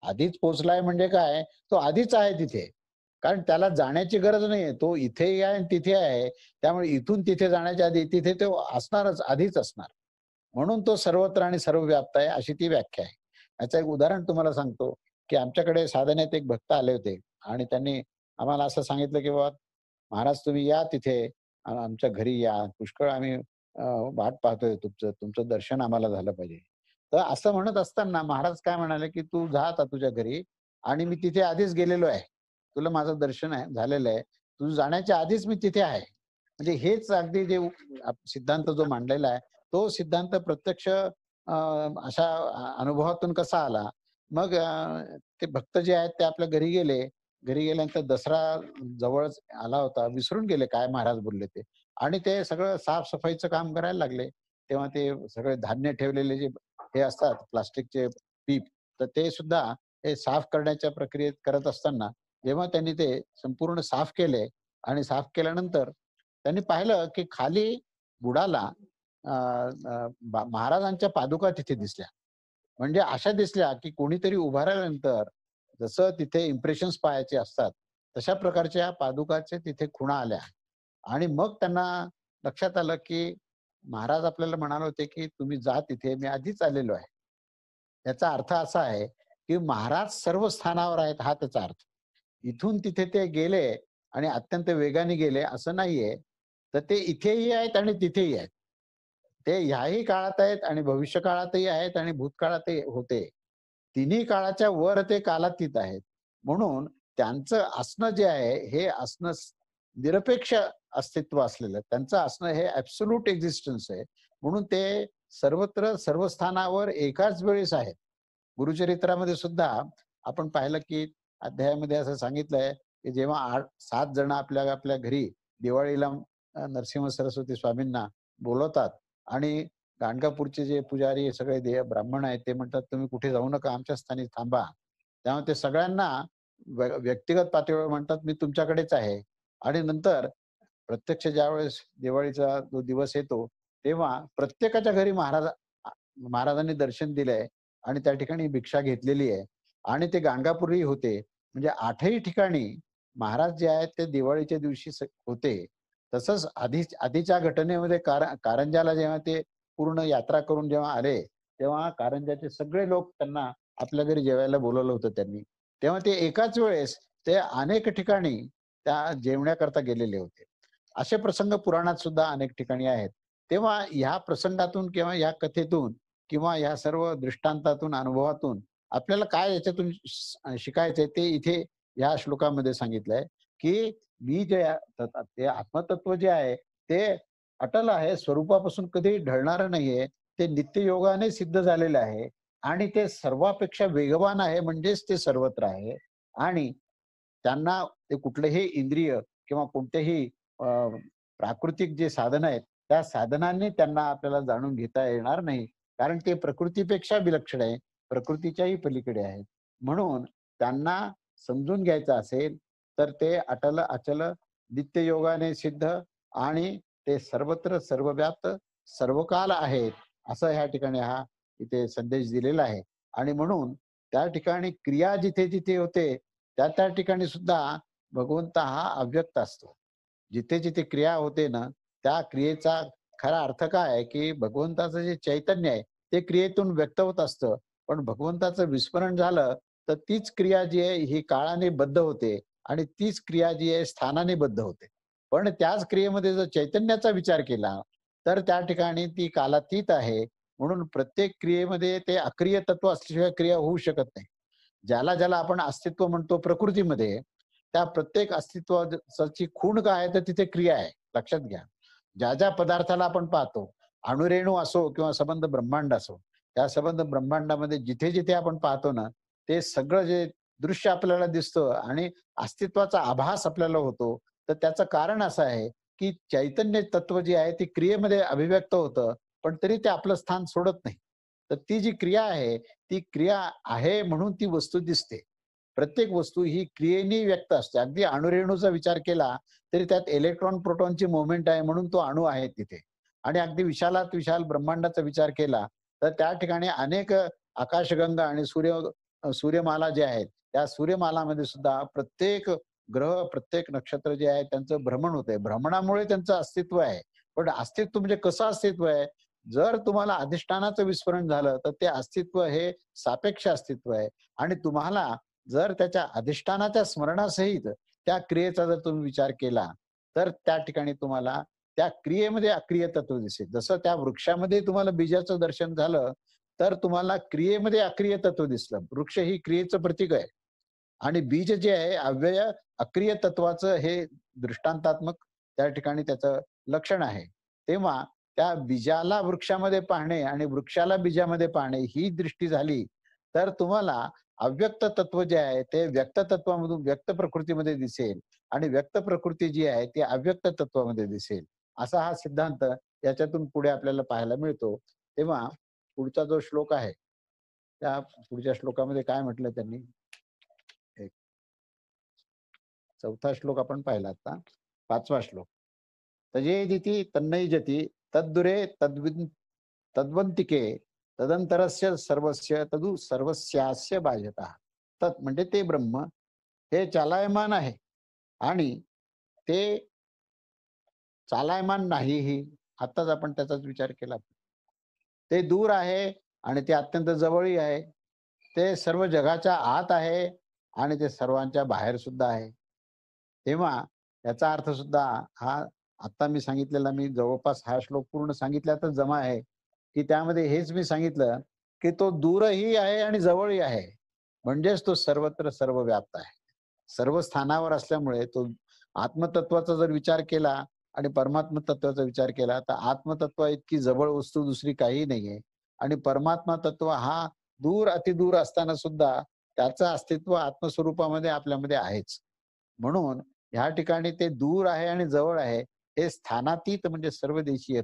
आधीच पोचलाय म्हणजे काय, तो आधीच आहे तिथे. कारण त्याला जाण्याची गरज नाहीये, तो इथेही आहे आणि तिथे आहे. त्यामुळे इथून तिथे जाण्याच्या आधी तिथे तो असणारच, आधीच असणार. म्हणून तो सर्वत्र आणि सर्वव्याप्त आहे अशी ती व्याख्या आहे. याचं एक उदाहरण तुम्हाला सांगतो की आमच्याकडे साधनेत एक भक्त आले होते आणि त्यांनी आम्हाला असं सांगितलं की बाबा महाराज तुम्ही या तिथे आमच्या घरी या, पुष्कळ आम्ही वाट पाहतोय तुमचं दर्शन आम्हाला झालं पाहिजे. तर असं म्हणत असताना महाराज काय म्हणाले की तू जा आता तुझ्या घरी आणि मी तिथे आधीच गेलेलो आहे, तुला माझं दर्शन आहे झालेलं आहे, तू जाण्याच्या आधीच मी तिथे आहे. म्हणजे हेच अगदी जे सिद्धांत जो मांडलेला आहे तो सिद्धांत प्रत्यक्ष अशा अनुभवातून कसा आला. मग ते भक्त जे आहेत ते आपल्या घरी गेले. घरी गेल्यानंतर दसरा जवळच आला होता, विसरून गेले काय महाराज बोलले ते आणि ते सगळं साफसफाईचं काम करायला लागले. तेव्हा ते सगळे धान्य ठेवलेले जे हे असतात प्लास्टिकचे पीप तर ते सुद्धा हे साफ करण्याच्या प्रक्रियेत करत असताना जेव्हा त्यांनी ते संपूर्ण साफ केले आणि साफ केल्यानंतर त्यांनी पाहिलं की खाली बुडाला महाराजांच्या पादुका तिथे दिसल्या. म्हणजे अशा दिसल्या की कोणीतरी उभारल्यानंतर जसं तिथे इम्प्रेशन्स पाहायचे असतात तशा प्रकारच्या पादुकाचे तिथे खुणा आल्या आणि मग त्यांना लक्षात आलं की महाराज आपल्याला म्हणाले होते की तुम्ही जा तिथे, मी आधीच आलेलो आहे. याचा अर्थ असा आहे की महाराज सर्व स्थानावर आहेत हा त्याचा अर्थ. इथून तिथे ते गेले आणि अत्यंत वेगाने गेले असं नाहीये. तर ते इथेही आहेत आणि तिथेही आहेत. ते ह्याही काळात आहेत आणि भविष्य काळातही आहेत आणि भूतकाळातही होते. तिन्ही काळाच्या वर ते कालातीत आहेत. म्हणून त्यांचं असणं जे आहे हे असणं निरपेक्ष अस्तित्व असलेलं, त्यांचं असणं हे ऍब्सोल्यूट एक्झिस्टन्स आहे. म्हणून ते सर्वत्र सर्व स्थानावर एकाच वेळेस आहेत. गुरुचरित्रामध्ये सुद्धा आपण पाहिलं की अध्यायामध्ये असं सांगितलंय की जेव्हा 7 जण आपल्या आपल्या घरी दिवाळीला नरसिंह सरस्वती स्वामींना बोलवतात आणि गाणगापूरचे जे पुजारी सगळे ब्राह्मण आहेत ते म्हणतात तुम्ही कुठे जाऊ नका, आमच्या स्थानी थांबा. त्यामुळे ते सगळ्यांना व्यक्तिगत पातळीवर म्हणतात मी तुमच्याकडेच आहे. आणि नंतर प्रत्यक्ष ज्यावेळेस दिवाळीचा जो दिवस येतो तेव्हा प्रत्येकाच्या घरी महाराजांनी दर्शन दिलंय आणि त्या ठिकाणी भिक्षा घेतलेली आहे. आणि ते गाणगापूरही होते. म्हणजे 8ही ठिकाणी महाराज जे आहेत ते दिवाळीच्या दिवशी होते. तसंच आधीच्या घटनेमध्ये कारंजाला जेव्हा ते पूर्ण यात्रा करून जेव्हा आले तेव्हा कारंजाचे सगळे लोक त्यांना आपल्या घरी जेवायला बोलवलं होतं त्यांनी. तेव्हा ते एकाच वेळेस ते अनेक ठिकाणी त्या जेवण्याकरता गेलेले होते. असे प्रसंग पुराणात सुद्धा अनेक ठिकाणी आहेत. तेव्हा ह्या प्रसंगातून किंवा या कथेतून किंवा ह्या सर्व दृष्टांतातून अनुभवातून आपल्याला काय याच्यातून शिकायचंय ते इथे या श्लोकामध्ये सांगितलंय की मी जे ते आत्मतत्व जे आहे ते अटल आहे, स्वरूपापासून कधी ढळणार नाहीये, ते नित्ययोगाने सिद्ध झालेलं आहे आणि ते सर्वापेक्षा वेगवान आहे, म्हणजेच ते सर्वत्र आहे. आणि त्यांना ते कुठलेही इंद्रिय किंवा कोणतेही प्राकृतिक जे साधन आहेत त्या साधनांनी त्यांना आपल्याला जाणून घेता येणार नाही, कारण ते प्रकृतीपेक्षा विलक्षण आहे, प्रकृतीच्याही पलीकडे आहेत. म्हणून त्यांना समजून घ्यायचं असेल तर ते अटल अचल नित्ययोगाने सिद्ध आणि ते सर्वत्र सर्वव्याप्त सर्वकाल आहेत, असं ह्या ठिकाणी हा इथे संदेश दिलेला आहे. आणि म्हणून त्या ठिकाणी क्रिया जिथे जिथे होते त्या त्या ठिकाणी सुद्धा भगवंत हा अव्यक्त असतो. जिथे जिथे क्रिया होते ना त्या क्रियेचा खरा अर्थ काय आहे की भगवंताचं जे चैतन्य आहे ते क्रियेतून व्यक्त होत असतं. पण भगवंताचं विस्मरण झालं तर तीच क्रिया जी आहे ही काळाने बद्ध होते आणि तीच क्रिया जी आहे स्थानाने बद्ध होते. पण त्याच क्रियेमध्ये जर चैतन्याचा विचार केला तर त्या ठिकाणी ती कालातीत आहे. म्हणून प्रत्येक क्रियेमध्ये ते अक्रिय तत्व असल्याशिवाय क्रिया होऊ शकत नाही. ज्याला ज्याला आपण अस्तित्व म्हणतो प्रकृतीमध्ये त्या प्रत्येक अस्तित्वाची खूण काय आहे तर तिथे क्रिया आहे. लक्षात घ्या, ज्या ज्या पदार्थाला आपण पाहतो अणुरेणू असो किंवा संबंध ब्रह्मांड असो, त्या संबंध ब्रह्मांडामध्ये जिथे जिथे आपण पाहतो ना ते सगळं जे दृश्य आपल्याला दिसतं आणि अस्तित्वाचा आभास आपल्याला होतो तर त्याचं कारण असं आहे की चैतन्य तत्व जे आहे ते क्रियेमध्ये अभिव्यक्त होतं पण तरी ते आपलं स्थान सोडत नाही. तर ती जी क्रिया आहे ती क्रिया आहे म्हणून ती वस्तू दिसते. प्रत्येक वस्तू ही क्रियेने व्यक्त असते. अगदी अणुरेणूचा विचार केला तरी त्यात इलेक्ट्रॉन प्रोटॉनची मुवमेंट आहे म्हणून तो अणू आहे तिथे. आणि अगदी विशालात विशाल ब्रह्मांडाचा विचार केला तर त्या ठिकाणी अनेक आकाशगंगा आणि सूर्यमाला जे आहेत त्या सूर्यमालामध्ये सुद्धा प्रत्येक ग्रह प्रत्येक नक्षत्र जे आहे त्यांचं भ्रमण होतंय. भ्रमणामुळे त्यांचं अस्तित्व आहे. पण अस्तित्व म्हणजे कसं अस्तित्व आहे, जर तुम्हाला अधिष्ठानाचं विस्मरण झालं तर ते अस्तित्व हे सापेक्ष अस्तित्व आहे. आणि तुम्हाला जर त्याच्या अधिष्ठानाच्या स्मरणासहित त्या क्रियेचा जर तुम्ही विचार केला तर त्या ठिकाणी तुम्हाला त्या क्रियेमध्ये अक्रिय तत्व दिसेल. जसं त्या वृक्षामध्ये तुम्हाला बीजाचं दर्शन झालं तर तुम्हाला क्रियेमध्ये अक्रिय तत्व दिसलं. वृक्ष ही क्रियेचं प्रतीक आहे आणि बीज जे आहे अव्यय अक्रिय तत्वाचं हे दृष्टांतात्मक त्या ठिकाणी त्याचं लक्षण आहे. तेव्हा त्या बीजाला वृक्षामध्ये पाहणे आणि वृक्षाला बीजामध्ये पाहणे ही दृष्टी झाली तर तुम्हाला अव्यक्त तत्व जे आहे ते व्यक्त तत्वामधून व्यक्त प्रकृतीमध्ये दिसेल आणि व्यक्त प्रकृती जी आहे ती अव्यक्त तत्वामध्ये दिसेल. असा हा सिद्धांत याच्यातून पुढे आपल्याला पाहायला मिळतो. तेव्हा पुढचा जो श्लोक आहे त्या पुढच्या श्लोकामध्ये काय म्हटलं त्यांनी, एक 4था श्लोक आपण पाहिला आता, 5वा श्लोक. तजेदिति तन्नैजति तद्दुरे तद्वंतिके तदंतरस्य सर्वस्य तदु सर्वस्यास्य बाह्यतः. तत् म्हणजे ते ब्रह्म हे चालायमान आहे आणि ते चालायमान नाहीही. आताच आपण त्याचाच विचार केला. ते दूर आहे आणि ते अत्यंत जवळही आहे. ते सर्व जगाच्या आत आहे आणि ते सर्वांच्या बाहेर सुद्धा आहे. तेव्हा याचा अर्थ सुद्धा हा आता मी सांगितलेला, मी जवळपास हा श्लोक पूर्ण सांगितल्यातच जमा आहे की त्यामध्ये हेच मी सांगितलं की तो दूरही आहे आणि जवळही आहे. म्हणजेच तो सर्वत्र सर्व व्याप्त आहे. सर्व स्थानावर असल्यामुळे तो आत्मतत्वाचा जर विचार केला आणि परमात्मा तत्वाचा विचार केला तर आत्मतत्व इतकी जवळ वस्तू दुसरी काही नाहीये. आणि परमात्मा तत्व हा दूर अतिदूर असताना सुद्धा त्याचं अस्तित्व आत्मस्वरूपामध्ये आपल्यामध्ये आहेच. म्हणून ह्या ठिकाणी ते दूर आहे आणि जवळ आहे हे स्थानातीत म्हणजे सर्वदेशीय,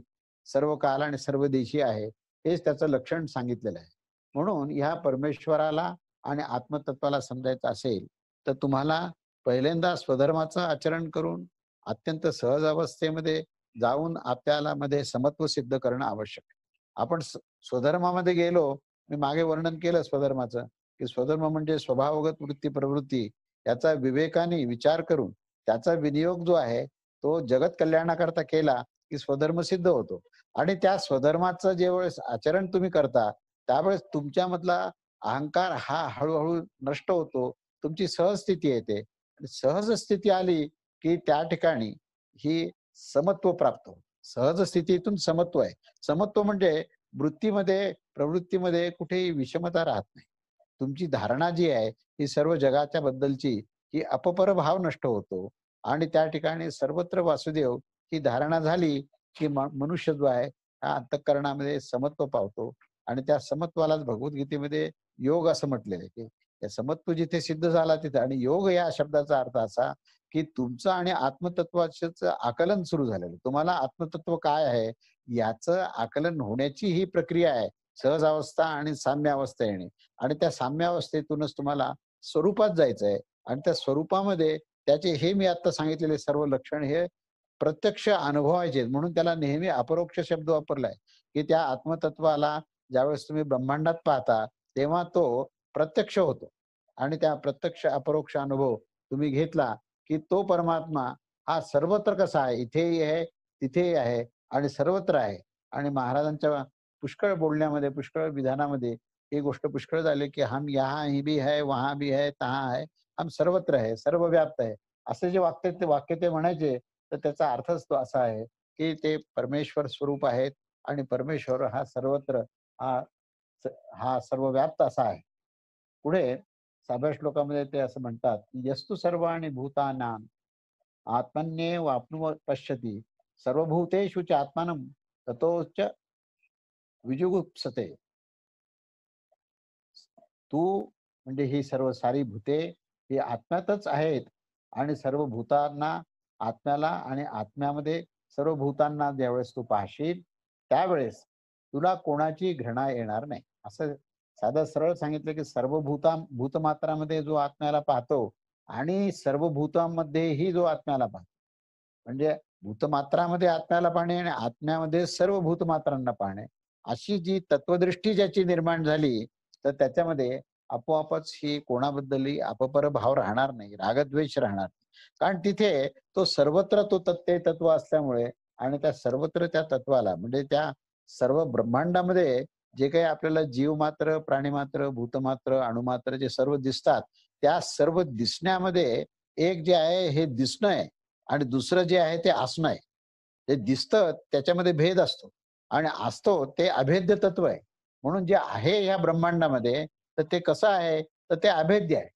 सर्व काल आणि सर्वदेशी आहे, हेच त्याचं लक्षण सांगितलेलं आहे. म्हणून ह्या परमेश्वराला आणि आत्मतत्वाला समजायचं असेल तर तुम्हाला पहिल्यांदा स्वधर्माचं आचरण करून अत्यंत सहज अवस्थेमध्ये जाऊन आपल्याला मध्ये समत्व सिद्ध करणं आवश्यक आहे. आपण स्वधर्मामध्ये गेलो, मी मागे वर्णन केलं स्वधर्माचं, की स्वधर्म म्हणजे स्वभावगत वृत्ती प्रवृत्ती याचा विवेकाने विचार करून त्याचा विनियोग जो आहे तो जगत कल्याणाकरता केला की स्वधर्म सिद्ध होतो. आणि त्या स्वधर्माचं ज्यावेळेस आचरण तुम्ही करता त्यावेळेस तुमच्यामधला अहंकार हा हळूहळू नष्ट होतो, तुमची सहज स्थिती येते. आणि सहज स्थिती आली की त्या ठिकाणी ही समत्व प्राप्त होतं. सहज स्थितीतून समत्व आहे. समत्व म्हणजे वृत्तीमध्ये प्रवृत्तीमध्ये कुठेही विषमता राहत नाही. तुमची धारणा जी आहे ही सर्व जगाच्या बद्दलची ही अपपर भाव नष्ट होतो आणि त्या ठिकाणी सर्वत्र वासुदेव ही धारणा झाली की मनुष्य जो आहे हा अंतःकरणामध्ये समत्व पावतो. आणि त्या समत्वालाच भगवद्गीतेमध्ये योग असं म्हटलेलं आहे की त्या समत्व जिथे सिद्ध झाला तिथे. आणि योग या शब्दाचा अर्थ असा की तुमचं आणि आत्मतत्वाचं आकलन सुरू झालेलं. तुम्हाला आत्मतत्व काय आहे याचं आकलन होण्याची ही प्रक्रिया आहे. सहज अवस्था आणि साम्य अवस्था येणे आणि त्या साम्य अवस्थेतूनच तुम्हाला स्वरूपात जायचं आहे. आणि त्या स्वरूपामध्ये त्याचे हे मी आता सांगितलेले सर्व लक्षण हे प्रत्यक्ष अनुभवायचे. म्हणून त्याला नेहमी अपरोक्ष शब्द वापरलाय की त्या आत्मतत्वाला ज्यावेळेस तुम्ही ब्रह्मांडात पाहता तेव्हा तो प्रत्यक्ष होतो. आणि त्या प्रत्यक्ष अपरोक्ष अनुभव तुम्ही घेतला की तो परमात्मा हा सर्वत्र कसा आहे, इथेही आहे तिथेही आहे आणि सर्वत्र आहे. आणि महाराजांच्या पुष्कळ बोलण्यामध्ये पुष्कळ विधानामध्ये ही गोष्ट पुष्कळ झाली की हम यहाँ भी है वहां भी है तहां है हम सर्वत्र है सर्वव्याप्त आहे असे जे वाक्य ते म्हणायचे. तर त्याचा अर्थच तो असा आहे की ते परमेश्वर स्वरूप आहेत आणि परमेश्वर हा सर्वत्र हा सर्वव्याप्त असा आहे. पुढे 6व्या श्लोकामध्ये ते असं म्हणतात की यस्तु सर्वाणि भूतानां आत्मन्येव आप्नुव पश्यति सर्वभूतेषु च आत्मानं ततोच विजुगुप्सते. तू म्हणजे ही सर्व सारी भूते ही आत्म्यातच आहेत आणि सर्व भूतांना आत्म्याला आणि आत्म्यामध्ये सर्व भूतांना ज्यावेळेस तू पाहशील त्यावेळेस तुला कोणाची घृणा येणार नाही. असं साधं सरळ सांगितलं की सर्व भूतमात्रामध्ये जो आत्म्याला पाहतो आणि सर्व भूतांमध्येही जो आत्म्याला पाहतो म्हणजे भूतमात्रामध्ये आत्म्याला पाहणे आणि आत्म्यामध्ये सर्व भूतमात्रांना पाहणे अशी जी तत्वदृष्टी ज्याची निर्माण झाली तर त्याच्यामध्ये आपोआपच ही कोणाबद्दलही अपपर भाव राहणार नाही, रागद्वेष राहणार नाही. कारण तिथे तो सर्वत्र तो ते तत्व असल्यामुळे आणि त्या सर्वत्र त्या तत्वाला म्हणजे त्या सर्व ब्रह्मांडामध्ये जे काही आपल्याला जीव मात्र, प्राणी मात्र, भूतमात्र, अणुमात्र जे सर्व दिसतात त्या सर्व दिसण्यामध्ये एक जे आहे हे दिसणं आहे आणि दुसरं जे आहे ते असणं आहे. ते दिसतं त्याच्यामध्ये भेद असतो आणि असतो ते अभेद्य तत्व आहे. म्हणून जे आहे या ब्रह्मांडामध्ये तर ते कसं आहे तर ते अभेद्य आहे.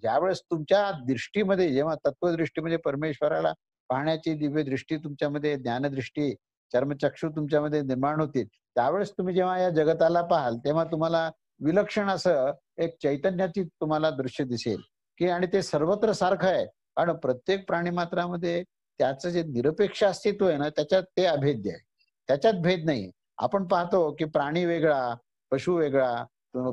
ज्यावेळेस तुमच्या दृष्टीमध्ये जेव्हा तत्वदृष्टी म्हणजे परमेश्वराला पाहण्याची दिव्य दृष्टी तुमच्यामध्ये, ज्ञानदृष्टी, चर्मचक्षु तुमच्यामध्ये निर्माण होतील त्यावेळेस तुम्ही जेव्हा या जगताला पाहाल तेव्हा तुम्हाला विलक्षण असं एक चैतन्याची तुम्हाला दृश्य दिसेल की आणि ते सर्वत्र सारखं आहे. आणि प्रत्येक प्राणीमात्रामध्ये त्याचं जे निरपेक्ष अस्तित्व आहे ना त्याच्यात ते अभेद्य आहे, त्याच्यात भेद नाही. आपण पाहतो की प्राणी वेगळा, पशु वेगळा,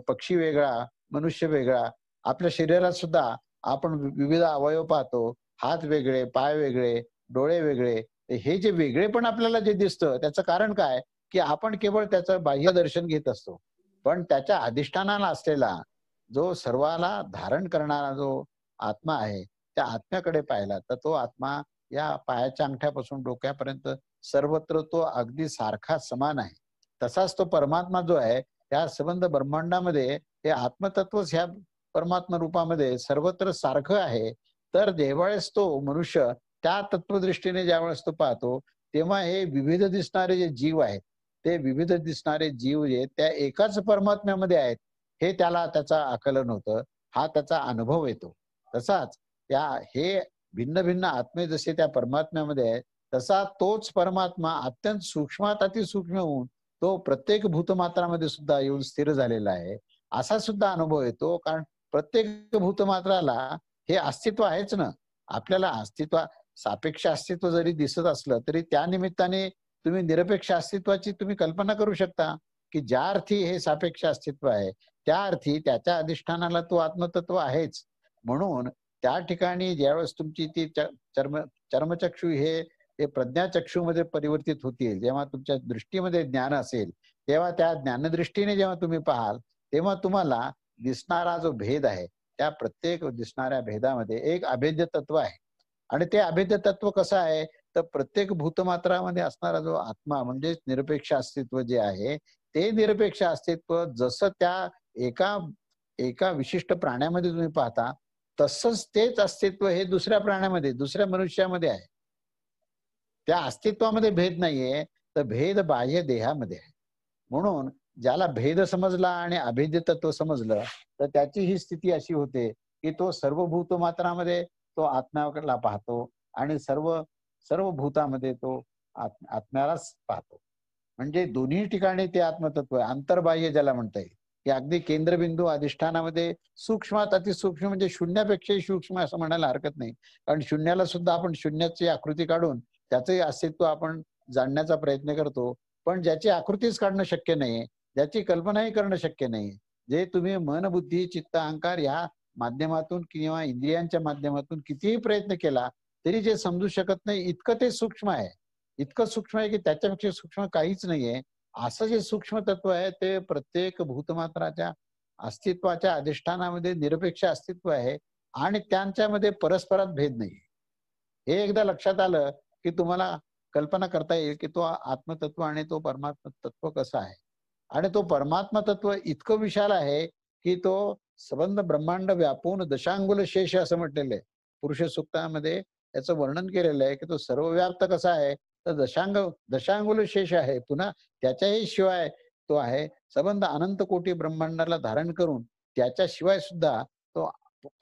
पक्षी वेगळा, मनुष्य वेगळा. आपल्या शरीरात सुद्धा आपण विविध अवयव पाहतो, हात वेगळे, पाय वेगळे, डोळे वेगळे. हे जे वेगळेपण आपल्याला जे दिसतं त्याचं कारण काय की आपण केवळ त्याचं बाह्य दर्शन घेत असतो. पण त्याच्या अधिष्ठानाला असलेला जो सर्वाला धारण करणारा जो आत्मा आहे त्या आत्म्याकडे पाहिला तर तो आत्मा या पायाच्या अंगठ्यापासून डोक्यापर्यंत सर्वत्र तो अगदी सारखा समान आहे. तसाच तो परमात्मा जो आहे त्या संबंध ब्रह्मांडामध्ये हे आत्मतत्वच ह्या परमात्मा रूपामध्ये सर्वत्र सारखं आहे. तर ज्यावेळेस तो मनुष्य त्या तत्वदृष्टीने ज्यावेळेस तो पाहतो तेव्हा हे विविध दिसणारे जे जीव आहेत ते विविध दिसणारे जीव जे त्या एकाच परमात्म्यामध्ये आहेत हे त्याला त्याचा आकलन होतं, हा त्याचा अनुभव येतो. तसाच त्या हे भिन्न भिन्न आत्मे जसे त्या परमात्म्यामध्ये आहेत तसा तोच परमात्मा अत्यंत सूक्ष्मात अतिसूक्ष्म होऊन तो प्रत्येक भूतमात्रामध्ये सुद्धा येऊन स्थिर झालेला आहे, असा सुद्धा अनुभव येतो. कारण प्रत्येक भूतमात्राला हे अस्तित्व आहेच ना. आपल्याला अस्तित्व, सापेक्ष अस्तित्व जरी दिसत असलं तरी त्या निमित्ताने तुम्ही निरपेक्ष अस्तित्वाची तुम्ही कल्पना करू शकता, की ज्या अर्थी हे सापेक्ष अस्तित्व आहे त्या अर्थी त्याच्या अधिष्ठानाला तो आत्मतत्व आहेच. म्हणून त्या ठिकाणी ज्यावेळेस तुमची ती चर्मचक्षु हे प्रज्ञाचक्षुमध्ये परिवर्तित होतील, जेव्हा तुमच्या दृष्टीमध्ये ज्ञान असेल, तेव्हा त्या ज्ञानदृष्टीने जेव्हा तुम्ही पाहाल तेव्हा तुम्हाला दिसणारा जो भेद आहे त्या प्रत्येक दिसणाऱ्या भेदामध्ये एक अभेद्य तत्व आहे. आणि ते अभेद्य तत्व कसं आहे, तर प्रत्येक भूतमात्रामध्ये असणारा जो आत्मा म्हणजे निरपेक्ष अस्तित्व जे आहे ते निरपेक्ष अस्तित्व जसं त्या एका विशिष्ट प्राण्यामध्ये तुम्ही पाहता तसंच तेच अस्तित्व हे दुसऱ्या प्राण्यामध्ये, दुसऱ्या मनुष्यामध्ये आहे. त्या अस्तित्वामध्ये भेद नाहीये, तर भेद बाह्य देहामध्ये आहे. म्हणून ज्याला भेद समजला आणि अभेद्य तत्व समजलं तर त्याची ही स्थिती अशी होते की तो सर्व भूतमात्रामध्ये तो आत्म्याला पाहतो आणि सर्व भूतामध्ये तो आत्म्यालाच पाहतो. म्हणजे दोन्ही ठिकाणी ते आत्मतत्व आहे. अंतर्बाह्य ज्याला म्हणता येईल, की अगदी केंद्रबिंदू अधिष्ठानामध्ये सूक्ष्मात अतिसूक्ष्म म्हणजे शून्यापेक्षाही सूक्ष्म असं म्हणायला हरकत नाही. कारण शून्याला सुद्धा आपण शून्याची आकृती काढून त्याचंही अस्तित्व आपण जाणण्याचा प्रयत्न करतो, पण ज्याची आकृतीच काढणं शक्य नाही, ज्याची कल्पनाही करणं शक्य नाही, जे तुम्ही मन, बुद्धी, चित्त, अहंकार या माध्यमातून किंवा इंद्रियांच्या माध्यमातून कितीही प्रयत्न केला तरी जे समजू शकत नाही, इतकं ते सूक्ष्म आहे. इतकं सूक्ष्म आहे की त्याच्यापेक्षा सूक्ष्म काहीच नाहीये. असं जे सूक्ष्म तत्व आहे ते प्रत्येक भूतमात्राच्या अस्तित्वाच्या अधिष्ठानामध्ये निरपेक्ष अस्तित्व आहे आणि त्यांच्यामध्ये परस्परात भेद नाही. हे एकदा लक्षात आलं की तुम्हाला कल्पना करता येईल की तो आत्मतत्व आणि तो परमात्मा तत्व कसं आहे. आणि तो परमात्मा तत्व इतकं विशाल आहे की तो सबंध ब्रह्मांड व्यापून दशांगुल शेष असं म्हटलेलं आहे. पुरुष सूक्तामध्ये याचं वर्णन केलेलं आहे की तो सर्वव्याप्त कसा आहे, तर दशांगुल शेष आहे. पुन्हा त्याच्याही शिवाय तो आहे सबंध अनंत कोटी ब्रह्मांडाला धारण करून त्याच्याशिवाय सुद्धा तो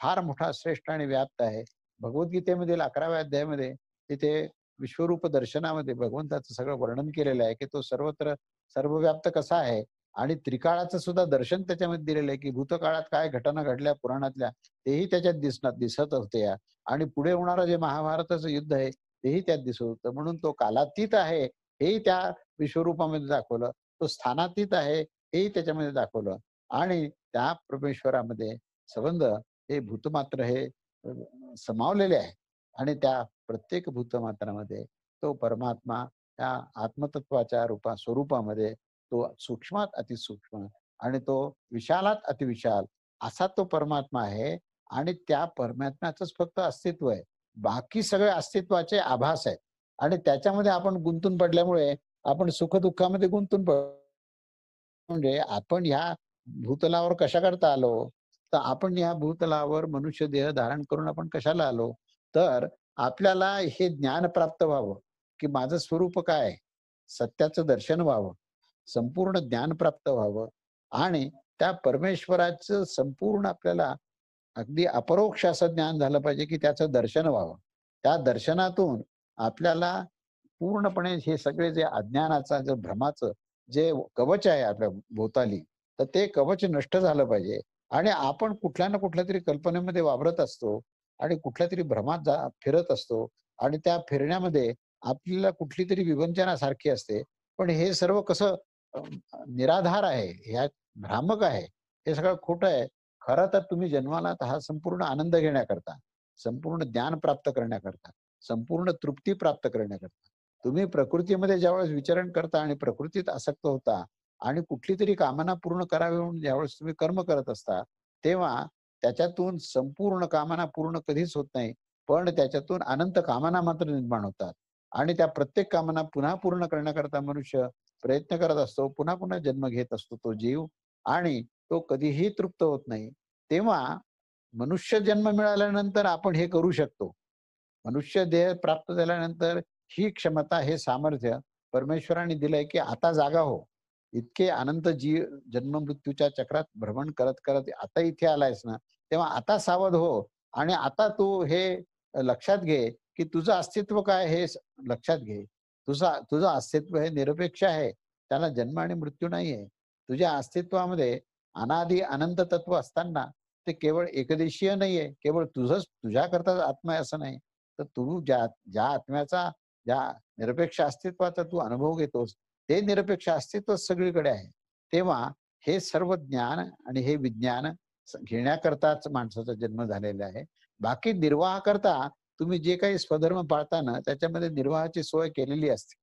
फार मोठा श्रेष्ठ आणि व्याप्त आहे. भगवद्गीतेमधील 11व्या अध्यायामध्ये तिथे विश्वरूप दर्शनामध्ये भगवंताचं सगळं वर्णन केलेलं आहे की तो सर्वत्र सर्वव्याप्त कसा आहे. आणि त्रिकाळाचं सुद्धा दर्शन त्याच्यामध्ये दिलेलं आहे की भूतकाळात काय घटना घडल्या पुराणातल्या तेही त्याच्यात दिसत होते. आणि पुढे होणारं जे महाभारताचं युद्ध आहे तेही त्यात दिसत होतं. म्हणून तो कालातीत आहे हेही त्या विश्वरूपामध्ये दाखवलं, तो स्थानातीत आहे हेही त्याच्यामध्ये दाखवलं. आणि त्या परमेश्वरामध्ये संबंध हे भूतमात्र हे समावलेले आहे. आणि त्या प्रत्येक भूतमात्रामध्ये तो परमात्मा त्या आत्मतत्वाच्या स्वरूपामध्ये तो सूक्ष्मात अतिसूक्ष्म आणि तो विशालात अतिविशाल असा तो परमात्मा आहे. आणि त्या परमात्म्याचंच फक्त अस्तित्व आहे, बाकी सगळे अस्तित्वाचे आभास आहेत. आणि त्याच्यामध्ये आपण गुंतून पडल्यामुळे आपण सुखदुःखामध्ये गुंतून म्हणजे आपण ह्या भूतलावर कशा करता आलो, तर आपण ह्या भूतलावर मनुष्य देह धारण करून आपण कशाला आलो, तर आपल्याला हे ज्ञान प्राप्त व्हावं की माझं स्वरूप काय आहे, सत्याचं दर्शन व्हावं, संपूर्ण ज्ञान प्राप्त व्हावं आणि त्या परमेश्वराचं संपूर्ण आपल्याला अगदी अपरोक्ष असं ज्ञान झालं पाहिजे की त्याचं दर्शन व्हावं. त्या दर्शनातून आपल्याला पूर्णपणे हे सगळे जे अज्ञानाचा जे भ्रमाचं जे कवच आहे आपल्या भोवताली, तर ते कवच नष्ट झालं पाहिजे. आणि आपण कुठल्या ना कुठल्या तरी कल्पनेमध्ये वावरत असतो आणि कुठल्या तरी भ्रमात फिरत असतो आणि त्या फिरण्यामध्ये आपल्याला कुठली तरी विवंचनासारखी असते. पण हे सर्व कसं निराधार आहे, ह्या भ्रामक आहे, हे सगळं खोटं आहे. खरं तर तुम्ही जन्माला हा संपूर्ण आनंद घेण्याकरता, संपूर्ण ज्ञान प्राप्त करण्याकरता, संपूर्ण तृप्ती प्राप्त करण्याकरता तुम्ही प्रकृतीमध्ये ज्यावेळेस विचरण करता आणि प्रकृतीत आसक्त होता आणि कुठली तरी कामना पूर्ण करावी म्हणून ज्यावेळेस तुम्ही कर्म करत असता, तेव्हा त्याच्यातून संपूर्ण कामना पूर्ण कधीच होत नाही, पण त्याच्यातून अनंत कामना मात्र निर्माण होतात. आणि त्या प्रत्येक कामना पुन्हा पूर्ण करण्याकरता मनुष्य प्रयत्न करत असतो, पुन्हा पुन्हा जन्म घेत असतो तो जीव, आणि तो कधीही तृप्त होत नाही. तेव्हा मनुष्य जन्म मिळाल्यानंतर आपण हे करू शकतो. मनुष्य देह प्राप्त झाल्यानंतर ही क्षमता, हे सामर्थ्य परमेश्वराने दिलंय की आता जागा हो. इतके अनंत जन्म मृत्यूच्या चक्रात भ्रमण करत करत आता इथे आलायस ना, तेव्हा आता सावध हो. आणि आता तू हे लक्षात घे की तुझं अस्तित्व काय हे लक्षात घे. तुझं अस्तित्व हे निरपेक्ष आहे, त्याला जन्म आणि मृत्यू नाहीये. तुझ्या अस्तित्वामध्ये अनादि अनंत तत्व असताना ते केवळ एकदेशीय नाहीये, केवळ तुझ्याकरताच आत्मा आहे असं नाही. तर तू ज्या ज्या आत्म्याचा, ज्या निरपेक्ष अस्तित्वाचा तू अनुभव घेतोस, ते निरपेक्ष अस्तित्व सगळीकडे आहे. तेव्हा हे सर्व ज्ञान आणि हे विज्ञान घेण्याकरताच माणसाचा जन्म झालेला आहे. बाकी निर्वाह करता तुम्ही जे काही स्वधर्म पाळता ना, त्याच्यामध्ये निर्वाहाची सोय केलेली असते.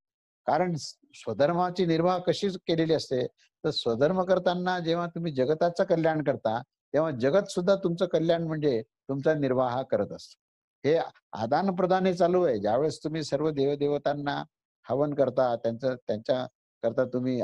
कारण स्वधर्माची निर्वाह कशी केलेली असते, तर स्वधर्म करताना जेव्हा तुम्ही जगताचं कल्याण करता, तेव्हा जगत सुद्धा तुमचं कल्याण म्हणजे तुमचा निर्वाह करत असतो. हे आदान प्रदान चालू आहे. ज्यावेळेस तुम्ही सर्व देवदेवतांना हवन करता, त्यांच्या करता तुम्ही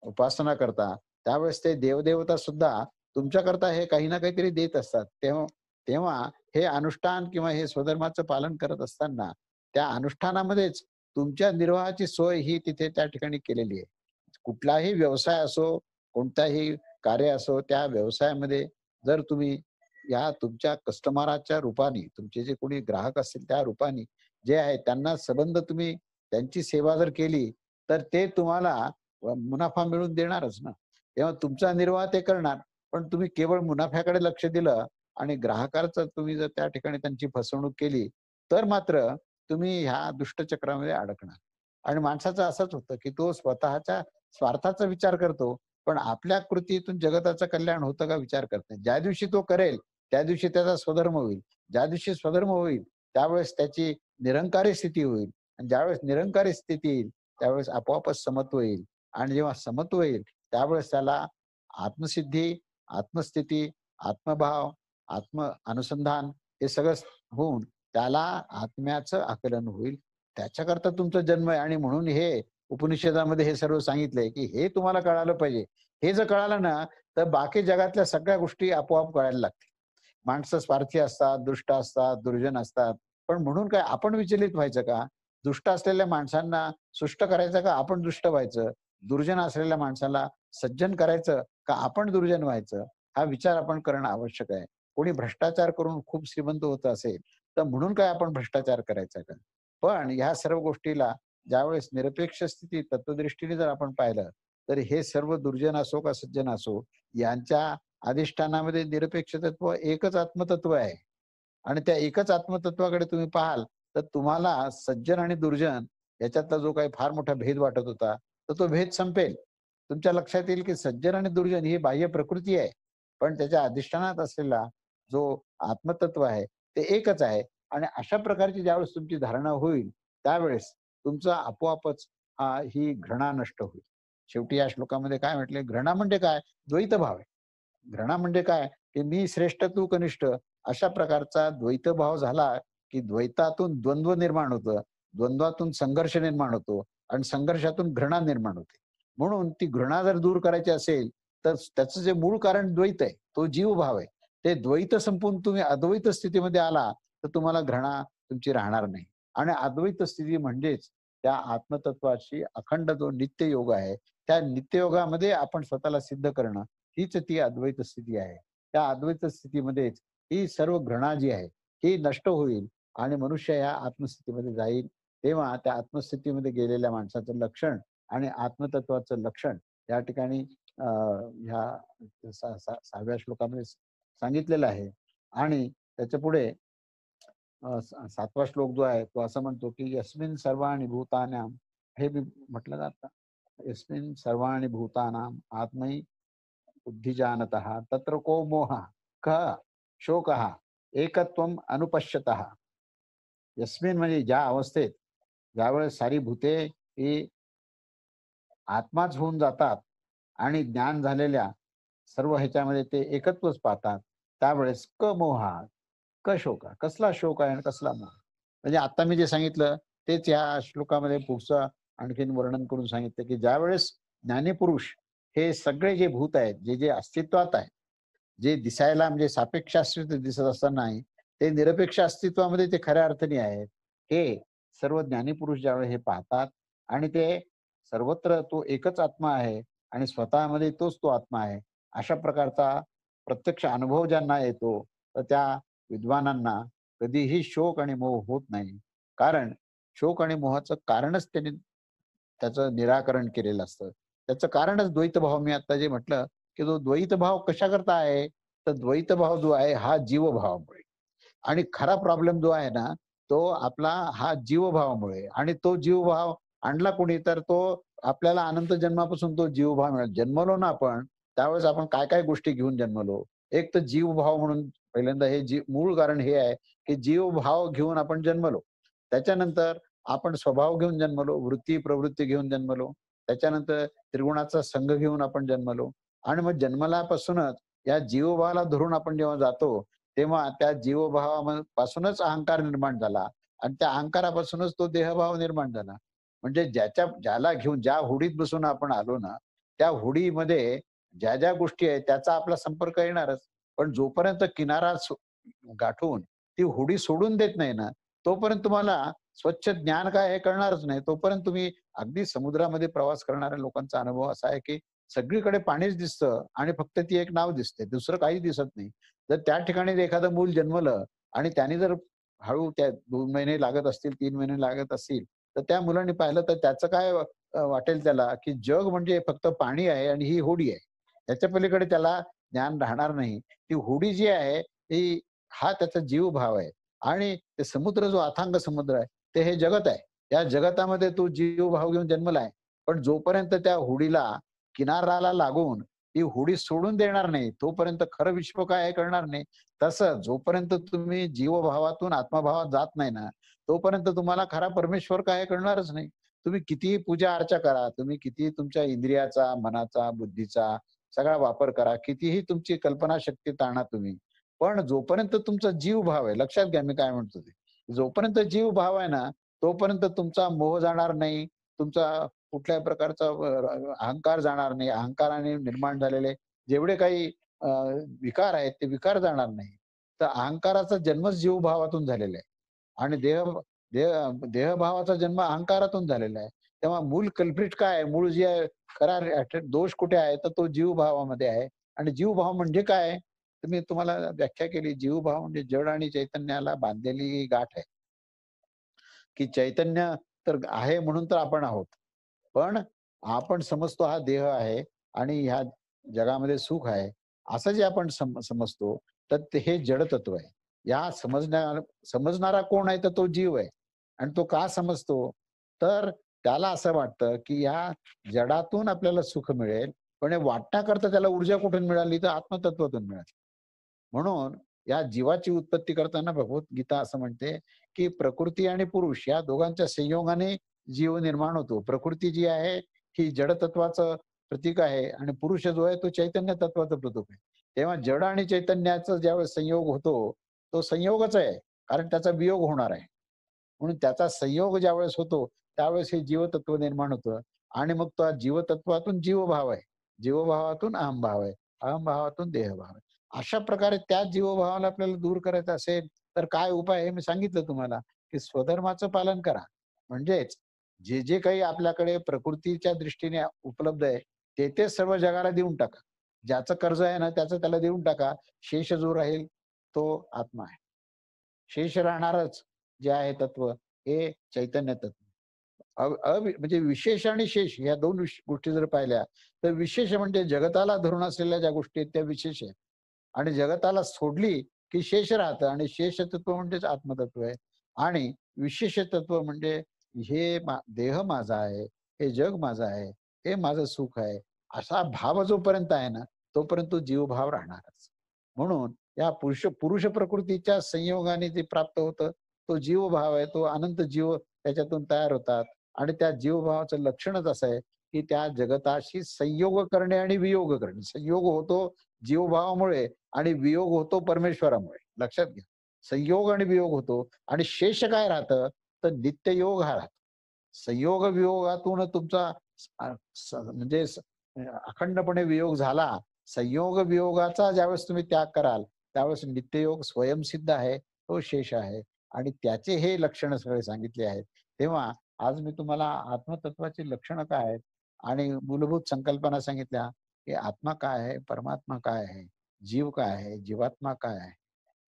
उपासना करता, त्यावेळेस ते देवदेवता सुद्धा तुमच्याकरता हे काही ना काहीतरी देत असतात. तेव्हा तेव्हा हे अनुष्ठान किंवा हे स्वधर्माचं पालन करत असताना त्या अनुष्ठानामध्येच तुमच्या निर्वाहाची सोय ही तिथे त्या ठिकाणी केलेली आहे. कुठलाही व्यवसाय असो, कोणताही कार्य असो, त्या व्यवसायामध्ये जर तुम्ही या तुमच्या कस्टमराच्या रूपाने, तुमचे जे कोणी ग्राहक असतील त्या रूपाने जे आहे त्यांना संबंध तुम्ही त्यांची सेवा जर केली, तर ते तुम्हाला मुनाफा मिळवून देणारच ना. तेव्हा तुमचा निर्वाह ते करणार. पण तुम्ही केवळ मुनाफ्याकडे लक्ष दिलं आणि ग्राहकाचं तुम्ही जर त्या ठिकाणी त्यांची फसवणूक केली, तर मात्र तुम्ही ह्या दुष्टचक्रामध्ये अडकणार. आणि माणसाचं असंच होतं की तो स्वतःच्या स्वार्थाचा विचार करतो, पण आपल्या कृतीतून जगताचं कल्याण होतं का विचार करत नाही. ज्या दिवशी तो करेल त्या दिवशी त्याचा स्वधर्म होईल. ज्या दिवशी स्वधर्म होईल त्यावेळेस त्याची निरंकारी स्थिती होईल. आणि ज्यावेळेस निरंकारी स्थिती येईल त्यावेळेस आपोआपच समत्व येईल. आणि जेव्हा समत्व येईल त्यावेळेस त्याला आत्मसिद्धी, आत्मस्थिती, आत्मभाव, आत्म अनुसंधान हे सगळं होऊन त्याला आत्म्याचं आकलन होईल. त्याच्याकरता तुमचा जन्म आहे. आणि म्हणून हे उपनिषदामध्ये हे सर्व सांगितलंय की हे तुम्हाला कळालं पाहिजे. हे जर कळालं ना, तर बाकी जगातल्या सगळ्या गोष्टी आपोआप कळायला लागतील. माणसं स्वार्थी असतात, दुष्ट असतात, दुर्जन असतात, पण म्हणून काय आपण विचलित व्हायचं का? दुष्ट असलेल्या माणसांना सुष्ट करायचं का आपण दुष्ट व्हायचं? दुर्जन असलेल्या माणसाला सज्जन करायचं का आपण दुर्जन व्हायचं? हा विचार आपण करणं आवश्यक आहे. कोणी भ्रष्टाचार करून खूप श्रीमंत होत असेल, तर म्हणून काय आपण भ्रष्टाचार करायचा का? पण ह्या सर्व गोष्टीला ज्यावेळेस निरपेक्ष स्थिती तत्वदृष्टीने जर आपण पाहिलं, तर हे सर्व दुर्जन असो का सज्जन असो, यांच्या अधिष्ठानामध्ये निरपेक्ष तत्व एकच आत्मतत्व आहे. आणि त्या एकच आत्मतत्वाकडे तुम्ही पाहाल, तर तुम्हाला सज्जन आणि दुर्जन याच्यातला जो काही फार मोठा भेद वाटत होता, तर तो भेद संपेल. तुमच्या लक्षात येईल की सज्जन आणि दुर्जन ही बाह्य प्रकृती आहे, पण त्याच्या अधिष्ठानात असलेला जो आत्मतत्व आहे ते एकच आहे. आणि अशा प्रकारची ज्यावेळेस तुमची धारणा होईल, त्यावेळेस तुमचा आपोआपच ही घृणा नष्ट होईल. शेवटी या श्लोकामध्ये काय म्हटले, घृणा म्हणजे काय? द्वैत भाव आहे. घृणा म्हणजे काय, की मी श्रेष्ठ तू कनिष्ठ, अशा प्रकारचा द्वैत भाव झाला की द्वैतातून द्वंद्व निर्माण होतं, द्वंद्वातून संघर्ष निर्माण होतो आणि संघर्षातून घृणा निर्माण होते. म्हणून ती घृणा जर दूर करायची असेल, तर त्याचं जे मूळ कारण द्वैत आहे, तो जीव भाव आहे. ते द्वैत संपून तुम्ही अद्वैत स्थितीमध्ये आला, तर तुम्हाला घृणा तुमची राहणार नाही. आणि अद्वैत स्थिती म्हणजेच त्या आत्मतत्वाशी अखंड जो नित्य योग आहे, त्या नित्ययोगामध्ये आपण स्वतःला सिद्ध करणं, हीच ती अद्वैत स्थिती आहे. त्या अद्वैत स्थितीमध्येच ही सर्व घृणा जी आहे ही नष्ट होईल आणि मनुष्य या आत्मस्थितीमध्ये जाईल. तेव्हा त्या आत्मस्थितीमध्ये गेलेल्या माणसाचं लक्षण आणि आत्मतत्वाचं लक्षण या ठिकाणी ह्या 6व्या श्लोकामध्ये सांगितलेलं आहे. आणि त्याच्या पुढे 7वा श्लोक जो आहे तो असं म्हणतो की यस्मिन् सर्वाणि भूतानां, हे मी म्हटलं जातं, यस्मिन् सर्वाणि भूतानां आत्मै बुद्धिजानतः तत्र को मोह कः शोकः एकत्वम अनुपश्यतः. यस्मिन म्हणजे ज्या अवस्थेत, ज्यावेळेस सारी भूते ही आत्माच होऊन जातात आणि ज्ञान झालेल्या सर्व ह्याच्यामध्ये ते एकत्वच पाहतात, त्यावेळेस क मोहा क शोका, कसला शोक आहे आणि कसला मोह. म्हणजे आता मी जे सांगितलं तेच या श्लोकामध्ये पुढचं आणखीन वर्णन करून सांगितलं की ज्यावेळेस ज्ञानीपुरुष हे सगळे जे भूत आहेत, जे जे अस्तित्वात आहे, जे दिसायला म्हणजे सापेक्ष अस्तित्व दिसत असताना नाही, ते निरपेक्ष अस्तित्वामध्ये ते खऱ्या अर्थाने आहेत. हे सर्व ज्ञानीपुरुष ज्यावेळेस हे पाहतात आणि ते सर्वत्र तो एकच आत्मा आहे आणि स्वतःमध्ये तोच तो आत्मा आहे, अशा प्रकारचा प्रत्यक्ष अनुभव ज्यांना येतो, तर त्या विद्वानांना कधीही शोक आणि मोह होत नाही. कारण शोक आणि मोहाचं कारणच त्यांनी त्याचं निराकरण केलेलं असतं. त्याचं कारणच द्वैतभाव. मी आता जे म्हटलं की जो द्वैतभाव कशाकरता आहे, तर द्वैतभाव जो आहे हा जीवभावामुळे. आणि खरा प्रॉब्लेम जो आहे ना, तो आपला हा जीवभावामुळे. आणि तो जीवभाव आणला कोणी, तर तो आपल्याला अनंत जन्मापासून तो जीवभाव मिळाला. जन्मलो ना आपण, त्यावेळेस आपण काय काय गोष्टी घेऊन जन्मलो. एक तर जीवभाव म्हणून पहिल्यांदा हे मूळ कारण हे आहे की जीवभाव घेऊन आपण जन्मलो. त्याच्यानंतर आपण स्वभाव घेऊन जन्मलो, वृत्ती प्रवृत्ती घेऊन जन्मलो. त्याच्यानंतर त्रिगुणाचा संघ घेऊन आपण जन्मलो. आणि मग जन्मल्यापासूनच या जीवभावाला धरून आपण जेव्हा जातो, तेव्हा त्या जीवभावापासूनच अहंकार निर्माण झाला आणि त्या अहंकारापासूनच तो देहभाव निर्माण झाला. म्हणजे ज्याला घेऊन ज्या होडीत बसून आपण आलो ना, त्या होडीमध्ये ज्या ज्या गोष्टी आहेत त्याचा आपला संपर्क येणारच. पण जोपर्यंत किनारा गाठून ती होडी सोडून देत नाही ना, तोपर्यंत तुम्हाला स्वच्छ ज्ञान काय हे कळणारच नाही. तोपर्यंत तुम्ही अगदी समुद्रामध्ये प्रवास करणाऱ्या लोकांचा अनुभव असा आहे की सगळीकडे पाणीच दिसतं आणि फक्त ती एक नाव दिसते, दुसरं काही दिसत नाही. जर त्या ठिकाणी एखादं मूल जन्मलं आणि त्याने जर हळू त्या 2 महिने लागत असतील, 3 महिने लागत असतील, तर त्या मुलांनी पाहिलं तर त्याचं काय वाटेल त्याला, की जग म्हणजे फक्त पाणी आहे आणि ही होडी आहे. त्याच्या पलीकडे त्याला ज्ञान राहणार नाही. ती होडी जी आहे ती हा त्याचा जीवभाव आहे. आणि ते समुद्र जो अथांग समुद्र आहे, ते हे जगत आहे. या जगतामध्ये तो जीवभाव घेऊन जन्मलाय. पण जोपर्यंत त्या होडीला किनाराला लागून ती होडी सोडून देणार नाही, तोपर्यंत खरं विश्व काय हे कळणार नाही. तसं जोपर्यंत तुम्ही जीवभावातून आत्मभावात जात नाही ना, तोपर्यंत तुम्हाला खरा परमेश्वर काय हे कळणारच नाही. तुम्ही कितीही पूजा अर्चा करा, तुम्ही कितीही तुमच्या इंद्रियाचा, मनाचा, बुद्धीचा सगळा वापर करा, कितीही तुमची कल्पनाशक्ती ताणा तुम्ही. पण जोपर्यंत तुमचा जीवभाव आहे, लक्षात घ्या मी काय म्हणतो ते. जोपर्यंत जीवभाव आहे ना, तोपर्यंत तुमचा मोह जाणार नाही, तुमचा कुठल्याही प्रकारचा अहंकार जाणार नाही. अहंकाराने निर्माण झालेले जेवढे काही विकार आहेत, ते विकार जाणार नाही. तर अहंकाराचा जन्मच जीवभावातून झालेला आहे. आणि देहभावाचा जन्म अहंकारातून झालेला आहे. तेव्हा मूळ कल्प्रिट काय आहे? मूळ जे आहे, खरा दोष कुठे आहे? तर तो जीवभावामध्ये आहे. आणि जीवभाव म्हणजे काय? तर मी तुम्हाला व्याख्या केली. जीवभाव म्हणजे जड आणि चैतन्याला बांधलेली गाठ आहे. की चैतन्य तर आहे म्हणून तर आपण आहोत. पण आपण समजतो हा देह आहे आणि ह्या जगामध्ये सुख आहे. असं जे आपण समजतो, तर हे जड तत्व आहे. या समजणारा कोण आहे? तर तो जीव आहे. आणि तो का समजतो? तर त्याला असं वाटतं की या जडातून आपल्याला सुख मिळेल, पण हे वाटण्याकरता त्याला ऊर्जा कुठून मिळाली? तर आत्मतत्वातून मिळाली. म्हणून या जीवाची उत्पत्ती करताना भगवद्गीता असं म्हणते की प्रकृती आणि पुरुष या दोघांच्या संयोगाने जीव निर्माण होतो. प्रकृती जी आहे ही जडतत्वाचं प्रतीक आहे आणि पुरुष जो आहे तो चैतन्य तत्वाचं प्रतीक आहे. तेव्हा जड आणि चैतन्याचा ज्यावेळेस संयोग होतो, तो संयोगच आहे, कारण त्याचा वियोग होणार आहे. म्हणून त्याचा संयोग ज्यावेळेस होतो, त्यावेळेस हे जीवतत्व निर्माण होतं. आणि मग तो जीवतत्वातून जीवभाव आहे, जीवभावातून अहमभाव आहे, अहमभावातून देहभाव आहे. अशा प्रकारे त्या जीवभावाला आपल्याला दूर करायचं असेल, तर काय उपाय? हे मी सांगितलं तुम्हाला की स्वधर्माचं पालन करा. म्हणजेच जे जे काही आपल्याकडे प्रकृतीच्या दृष्टीने उपलब्ध आहे, ते सर्व जगाला देऊन टाका. ज्याचं कर्ज आहे ना, त्याचं त्याला देऊन टाका. शेष जो राहील तो आत्मा आहे. शेष राहणारच जे आहे तत्व, हे चैतन्य तत्व. म्हणजे विशेष आणि शेष या दोन गोष्टी जर पाहिल्या, तर विशेष म्हणजे जगताला धरून असलेल्या ज्या गोष्टी आहेत त्या विशेष आहेत. आणि जगताला सोडली की शेष राहतं. आणि शेष तत्व म्हणजेच आत्मतत्व आहे. आणि विशेष तत्व म्हणजे हे देह माझा आहे, हे जग माझं आहे, हे माझं सुख आहे, असा भाव जोपर्यंत आहे ना, तोपर्यंत तो जीवभाव राहणारच. म्हणून या पुरुष प्रकृतीच्या संयोगाने जे प्राप्त होतं, तो जीवभाव आहे. तो अनंत जीव त्याच्यातून तयार होतात. आणि त्या जीवभावाचं लक्षणच असं आहे की त्या जगताशी संयोग करणे आणि वियोग करणे. संयोग होतो जीवभावामुळे आणि वियोग होतो परमेश्वरामुळे. लक्षात घ्या, संयोग आणि वियोग होतो. आणि शेष काय राहतं? तर नित्ययोग हा राहतो. संयोग वियोगातून तुमचा म्हणजे अखंडपणे वियोग झाला. संयोग वियोगाचा ज्यावेळेस तुम्ही त्याग कराल, त्यावेळेस नित्ययोग स्वयंसिद्ध आहे, तो शेष आहे. आणि त्याचे हे लक्षण सगळे सांगितले आहेत. तेव्हा आज मी तुम्हाला आत्मतत्वाची लक्षणं काय आहेत आणि मूलभूत संकल्पना सांगितल्या की आत्मा काय आहे, परमात्मा काय आहे, जीव काय आहे, जीवात्मा काय आहे,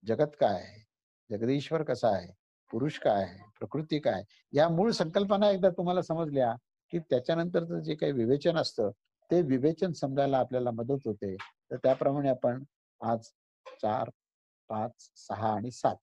जगत काय आहे, जगदीश्वर कसा आहे, पुरुष काय आहे, प्रकृती काय, या मूळ संकल्पना एकदा तुम्हाला समजल्या की त्याच्यानंतरचं जे काही विवेचन असतं ते विवेचन समजायला आपल्याला मदत होते. तर त्याप्रमाणे आपण आज 4, 5, 6 आणि 7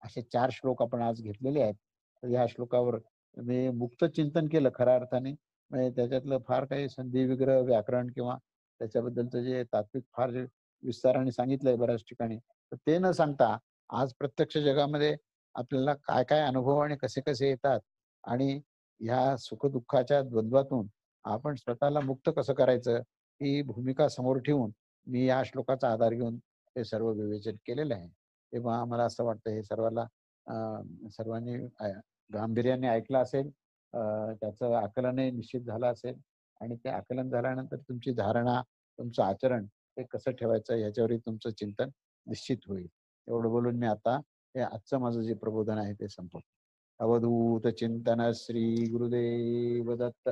असे 4 श्लोक आपण आज घेतलेले आहेत. तर या श्लोकावर मी मुक्त चिंतन केलं खऱ्या अर्थाने. म्हणजे त्याच्यातलं फार काही संधी विग्रह व्याकरण किंवा त्याच्याबद्दलचं जे तात्विक फार जे विस्ताराने सांगितलंय बऱ्याच ठिकाणी, तर ते न सांगता आज प्रत्यक्ष जगामध्ये आपल्याला काय काय अनुभव आणि कसे कसे येतात आणि ह्या सुखदुःखाच्या द्वंद्वातून आपण स्वतःला मुक्त कसं करायचं ही भूमिका समोर ठेवून मी या श्लोकाचा आधार घेऊन हे सर्व विवेचन केलेलं आहे. तेव्हा मला असं वाटतं हे सर्वांनी गांभीर्याने ऐकलं असेल, त्याचं आकलनही निश्चित झालं असेल आणि ते आकलन झाल्यानंतर तुमची धारणा, तुमचं आचरण हे कसं ठेवायचं याच्यावरही तुमचं चिंतन निश्चित होईल. एवढं बोलून मी आता हे आजचं माझं जे प्रबोधन आहे ते संपवतो. अवधूत चिंतन श्री गुरुदेव दत्त.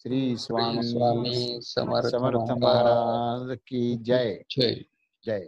श्री स्वामी समर्थ समर्थ महाराज की जय. जय. जय.